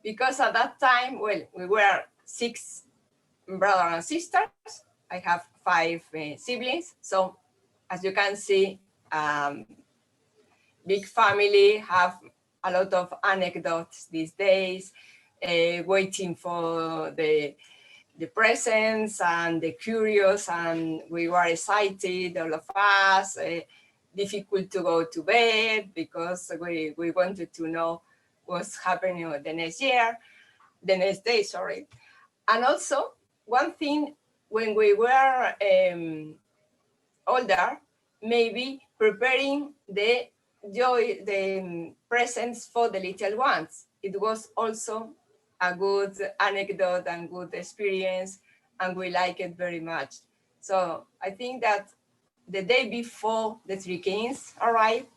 because at that time, well, we were 6 brothers and sisters. I have 5 siblings, so as you can see, big family, have a lot of anecdotes these days, waiting for the presents and the curious, and we were excited, all of us, difficult to go to bed because we wanted to know what's happening the next day, sorry. And also, one thing, when we were older, maybe preparing the presents for the little ones. It was also a good anecdote and good experience, and we like it very much. So I think that the day before the Three Kings arrived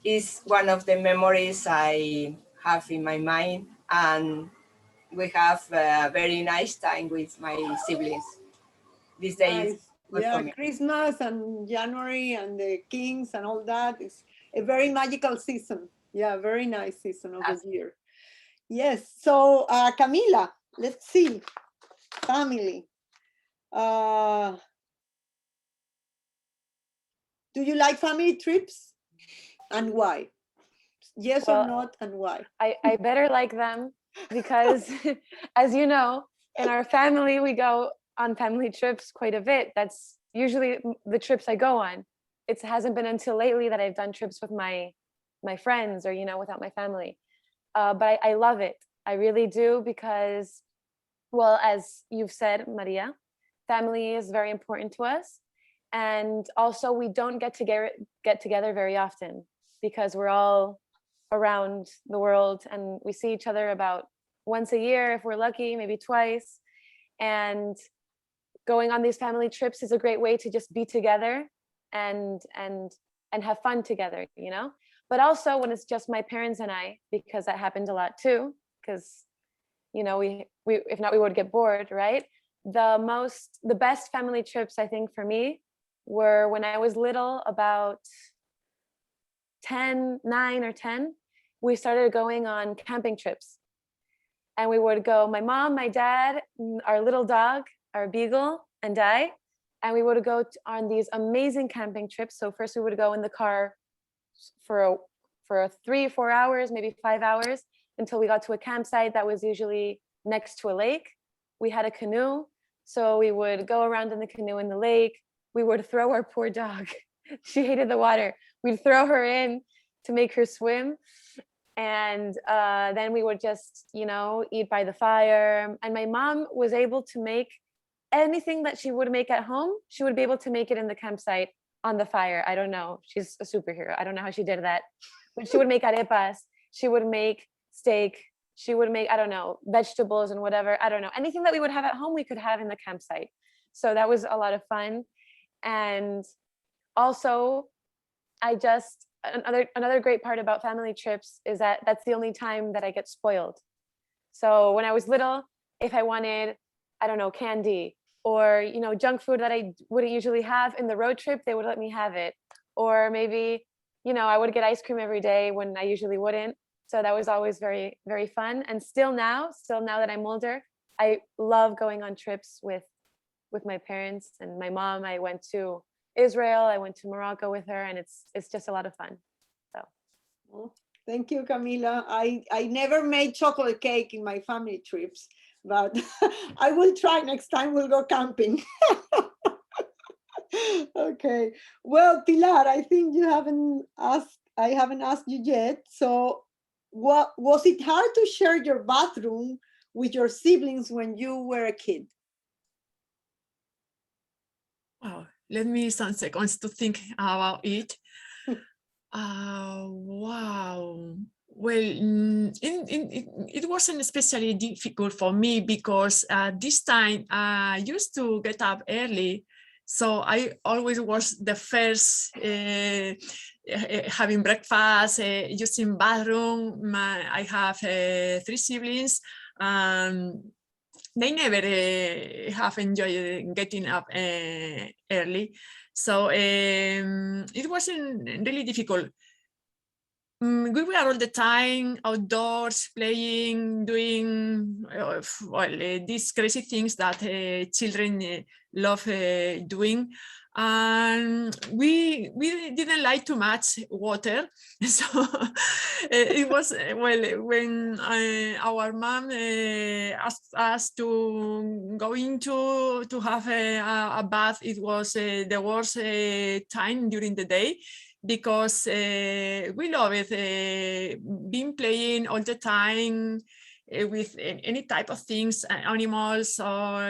is one of the memories I have in my mind, and we have a very nice time with my siblings these days. Nice. Yeah, Christmas and January and the Kings and all that is a very magical season. Yeah, very nice season of the year. Yes. So Camila, let's see. Family. Do you like family trips? And why? Yes or Well, not, and why? I better like them because, as you know, in our family, we go on family trips quite a bit. That's usually the trips I go on. It hasn't been until lately that I've done trips with my friends or, you know, without my family. But I love it. I really do because, well, as you've said, Maria, family is very important to us. And also we don't get together very often because we're all around the world and we see each other about once a year if we're lucky, maybe twice. And going on these family trips is a great way to just be together and have fun together, you know. But also when it's just my parents and I, because that happened a lot too, because, you know, we if not we would get bored, right? The best family trips I think for me were when I was little, about 9 or 10. We started going on camping trips, and we would go, my mom, my dad, our little dog, our beagle, and I, and we would go on these amazing camping trips. So first we would go in the car for 3 or 4 hours, maybe 5 hours, until we got to a campsite that was usually next to a lake. We had a canoe, so we would go around in the canoe in the lake. We would throw our poor dog. She hated the water. We'd throw her in to make her swim. And then we would just, you know, eat by the fire. And my mom was able to make anything that she would make at home. She would be able to make it in the campsite on the fire. I don't know. She's a superhero. I don't know how she did that. But she would make arepas. She would make steak. She would make, I don't know, vegetables and whatever. I don't know. Anything that we would have at home, we could have in the campsite. So that was a lot of fun. And also, another great part about family trips is that that's the only time that I get spoiled. So when I was little, if I wanted, I don't know, candy or, you know, junk food that I wouldn't usually have in the road trip, they would let me have it. Or maybe, you know, I would get ice cream every day when I usually wouldn't. So that was always very, very fun. And still now that I'm older, I love going on trips with my parents and my mom. I went to Israel, I went to Morocco with her, and it's just a lot of fun. So thank you, Camila. I never made chocolate cake in my family trips, but I will try next time we'll go camping. Okay. Well, Pilar, I think I haven't asked you yet. So what was it hard to share your bathroom with your siblings when you were a kid? Wow, let me some seconds to think about it. Wow. Well, it wasn't especially difficult for me because this time I used to get up early. So I always was the first having breakfast, using bathroom. I have 3 siblings. They never have enjoyed getting up early. So it wasn't really difficult. We were all the time outdoors, playing, doing these crazy things that children love doing. And we didn't like too much water. So it was, well, when our mom asked us to go into to have a bath, it was the worst time during the day, because we love it, being playing all the time with any type of things, animals.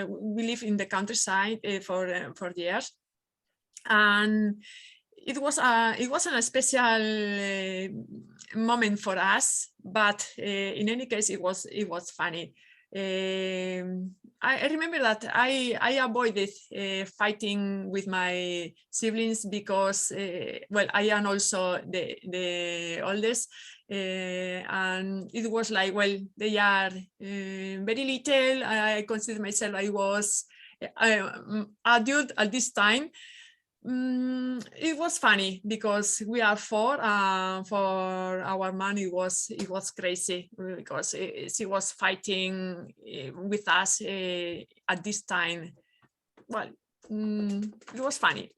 We live in the countryside for years, and it wasn't a special moment for us, but in any case, it was funny. I remember that I avoided fighting with my siblings because, well, I am also the oldest, and it was like, well, they are very little. I consider myself I was adult at this time, It was funny because we are four. For our man, it was crazy because she was fighting with us at this time. Well, it was funny,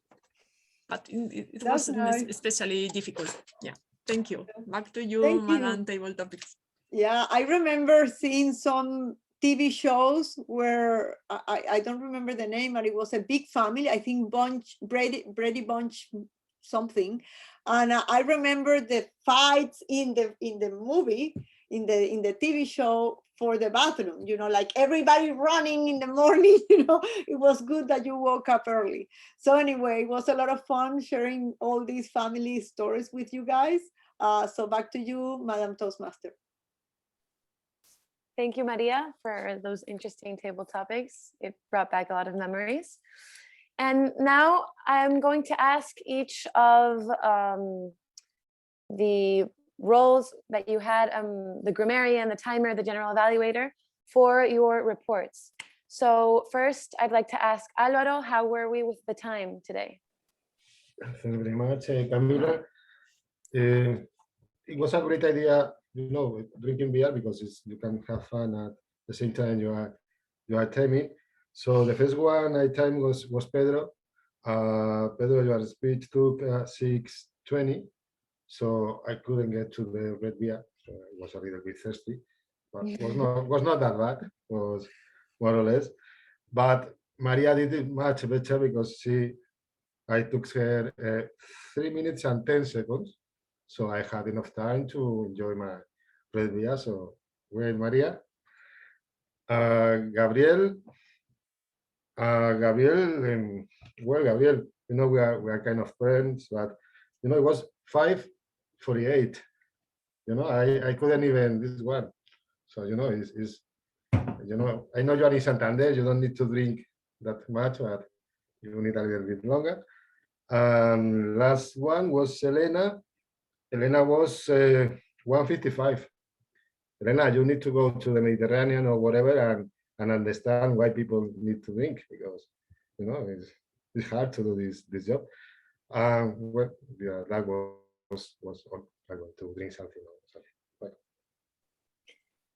but it That's was nice. especially difficult. Yeah, thank you. Back to you, Thank you. Madam Table Topics. Yeah, I remember seeing some TV shows where I don't remember the name, but it was a big family. I think Brady Bunch something, and I remember the fights in the movie in the TV show for the bathroom. You know, like everybody running in the morning. You know, it was good that you woke up early. So anyway, it was a lot of fun sharing all these family stories with you guys. So back to you, Madam Toastmaster. Thank you, Maria, for those interesting table topics. It brought back a lot of memories. And now I'm going to ask each of the roles that you had, the grammarian, the timer, the general evaluator, for your reports. So first, I'd like to ask Álvaro, how were we with the time today? Thank you very much, Camila. It was a great idea, you know, drinking beer because you can have fun at the same time you are timing. So the first one I timed was Pedro. Pedro, your speech took 6:20, so I couldn't get to the red beer. So I was a little bit thirsty, but was not that bad. Was more or less. But Maria did it much better because I took her 3 minutes and 10 seconds. So I had enough time to enjoy my red beer. So great, Maria. Gabriel, well, Gabriel, you know, we are kind of friends, but you know, it was 5:48. You know, I couldn't even this one. So you know, is you know, I know you are in Santander. You don't need to drink that much, but you need a little bit longer. Last one was Elena. Elena was 1:55. Elena, you need to go to the Mediterranean or whatever and understand why people need to drink because you know it's hard to do this job. Well, yeah, that was all. I want to drink something. But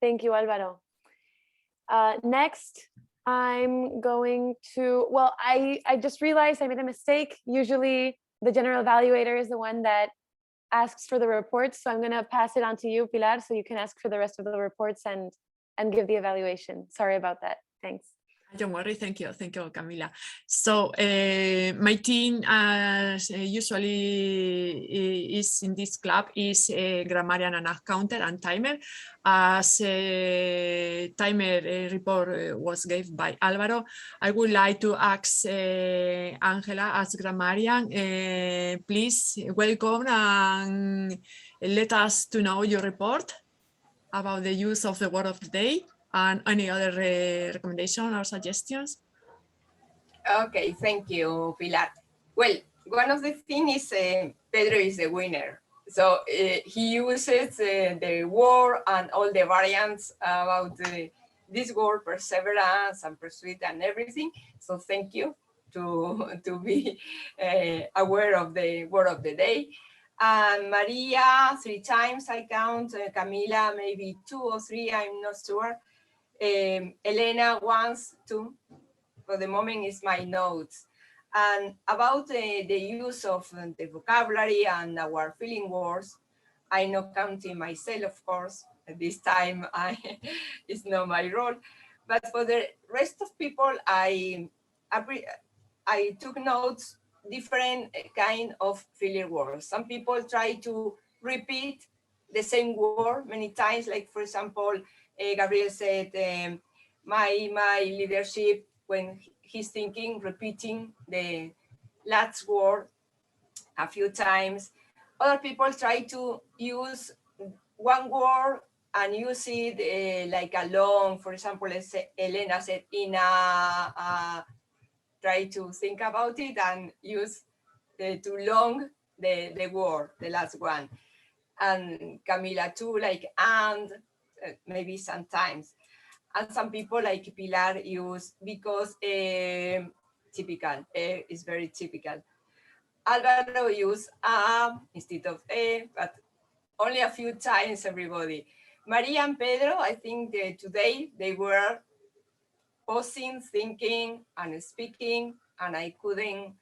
Thank you, Álvaro. Next, I'm going to, well, I just realized I made a mistake. Usually the general evaluator is the one that asks for the reports. So I'm going to pass it on to you, Pilar, so you can ask for the rest of the reports and give the evaluation. Sorry about that. Thanks. Don't worry, thank you, Camila. So my team, as usually is in this club, is grammarian and counter and timer. As timer report was given by Álvaro, I would like to ask Angela as grammarian, please welcome and let us to know your report about the use of the word of the day. And any other recommendation or suggestions? Okay, thank you, Pilar. Well, one of the things is Pedro is the winner. So he uses the word and all the variants about this word, perseverance and pursuit and everything. So thank you to be aware of the word of the day. And Maria, 3 times I count, Camila, maybe 2 or 3, I'm not sure. Elena, once, 2. For the moment is my notes. And about the use of the vocabulary and our feeling words, I not counting myself, of course. At this time, it's not my role. But for the rest of people, I took notes, different kind of filler words. Some people try to repeat the same word many times. Like, for example, Gabriel said, my leadership, when he's thinking, repeating the last word a few times. Other people try to use one word and use it like a long, for example, Elena said, try to think about it and use too long the word, the last one. And Camila too, like and, maybe sometimes. And some people like Pilar use because typical, is very typical. Alvaro used instead of but only a few times, everybody. Maria and Pedro, I think today they were pausing, thinking, and speaking, and I couldn't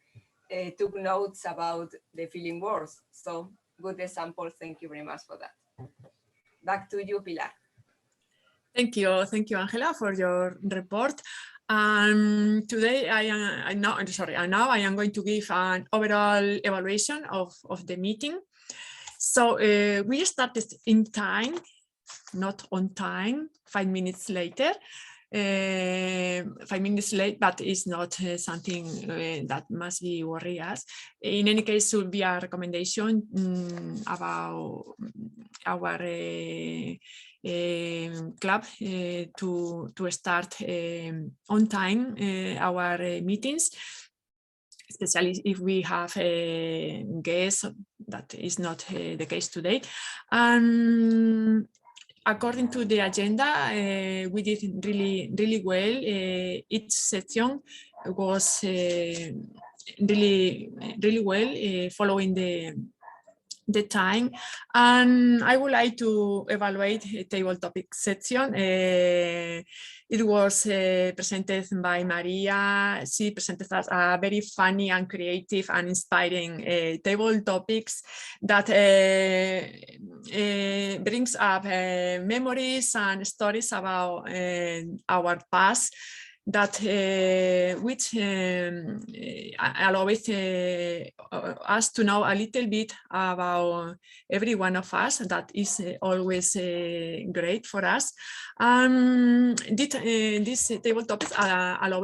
took notes about the feeling words. So good example. Thank you very much for that. Back to you, Pilar. Thank you, Angela, for your report. Today now I am going to give an overall evaluation of the meeting. So we started in time, not on time, 5 minutes later. 5 minutes late, but it's not something that must be worry us. In any case, should be a recommendation about our club to start on time our meetings, especially if we have a guest. That is not the case today. According to the agenda, we did really well. Each section was really well following the time, and I would like to evaluate a table topic section. It was presented by Maria. She presented us a very funny and creative and inspiring table topics that brings up memories and stories about our past, that which allow us to know a little bit about every one of us. That is always great for us. These table topics allow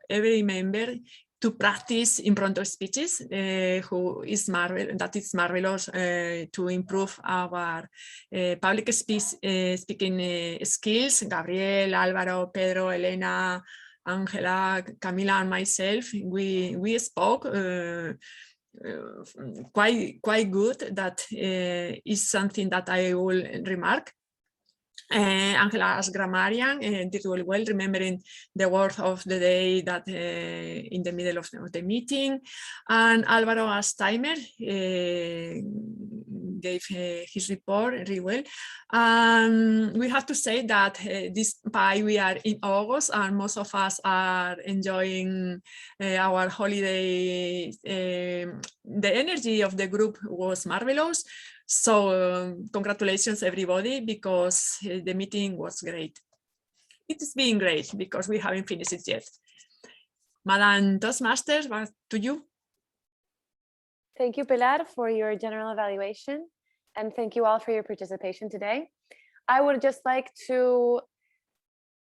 every member to practice impromptu speeches, that is marvelous to improve our public speaking skills. Gabriel, Alvaro, Pedro, Elena, Angela, Camila, and myself, we spoke quite good. That is something that I will remark. Angela as grammarian did well, remembering the word of the day that in the middle of the meeting, and Alvaro as timer gave his report really well. We have to say that despite we are in August and most of us are enjoying our holiday, the energy of the group was marvelous. So congratulations everybody, because the meeting was great. It is being great because we haven't finished it yet. Madam Toastmasters, back to you. Thank you, Pilar, for your general evaluation, and thank you all for your participation today. I would just like to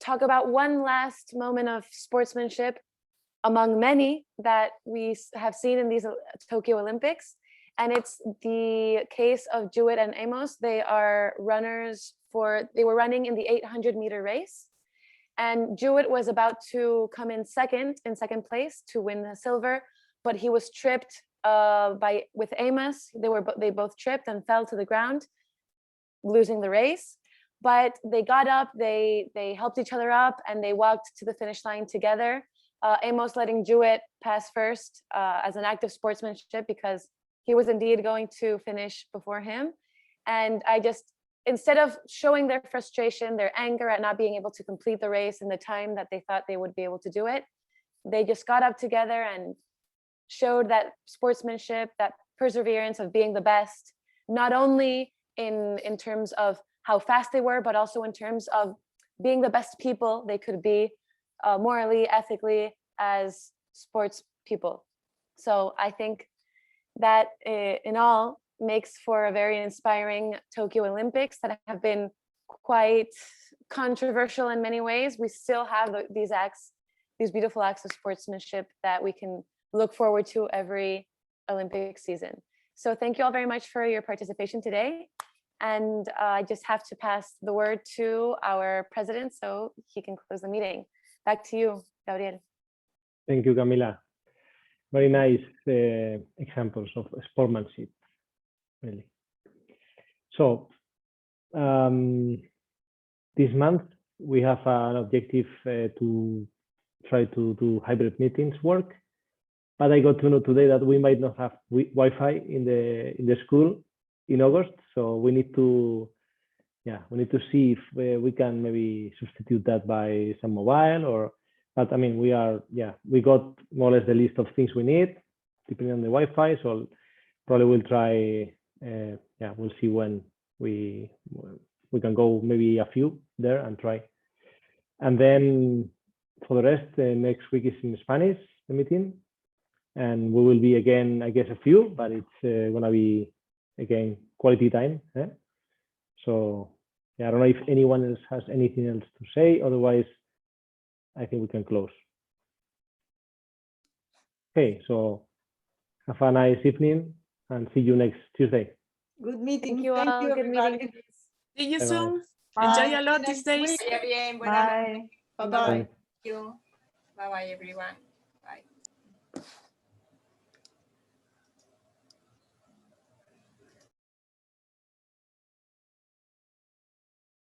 talk about one last moment of sportsmanship among many that we have seen in these Tokyo Olympics. And it's the case of Jewett and Amos. They are runners they were running in the 800-meter race. And Jewett was about to come in second place to win the silver, but he was tripped with Amos. They both tripped and fell to the ground, losing the race. But they got up, they helped each other up, and they walked to the finish line together. Amos letting Jewett pass first as an act of sportsmanship, because he was indeed going to finish before him. And instead of showing their frustration, their anger at not being able to complete the race in the time that they thought they would be able to do it, they just got up together and showed that sportsmanship, that perseverance of being the best, not only in terms of how fast they were, but also in terms of being the best people they could be, morally, ethically, as sports people. So I think that in all makes for a very inspiring Tokyo Olympics that have been quite controversial in many ways. We still have these beautiful acts of sportsmanship that we can look forward to every Olympic season. So thank you all very much for your participation today. And I just have to pass the word to our president so he can close the meeting. Back to you, Gabriel. Thank you, Camila. Very nice examples of sportsmanship, really. So this month we have an objective to try to do hybrid meetings work. but I got to know today that we might not have Wi-Fi in the school in August, so we need to see if we can maybe substitute that by some mobile but I mean, we got more or less the list of things we need depending on the Wi-Fi, so probably we'll try, we'll see when we can go maybe a few there and try. And then for the rest, next week is in Spanish, the meeting, and we will be again, I guess, a few, but it's gonna be again quality time. So yeah, I don't know if anyone else has anything else to say. Otherwise, I think we can close. Okay, so have a nice evening and see you next Tuesday. Good meeting. Thank you all. Good everybody. meeting. See you Bye-bye. soon. Bye. Enjoy a lot these days. Vaya bien, buenas noches. Bye. Bye-bye. Thank you. Bye bye, everyone.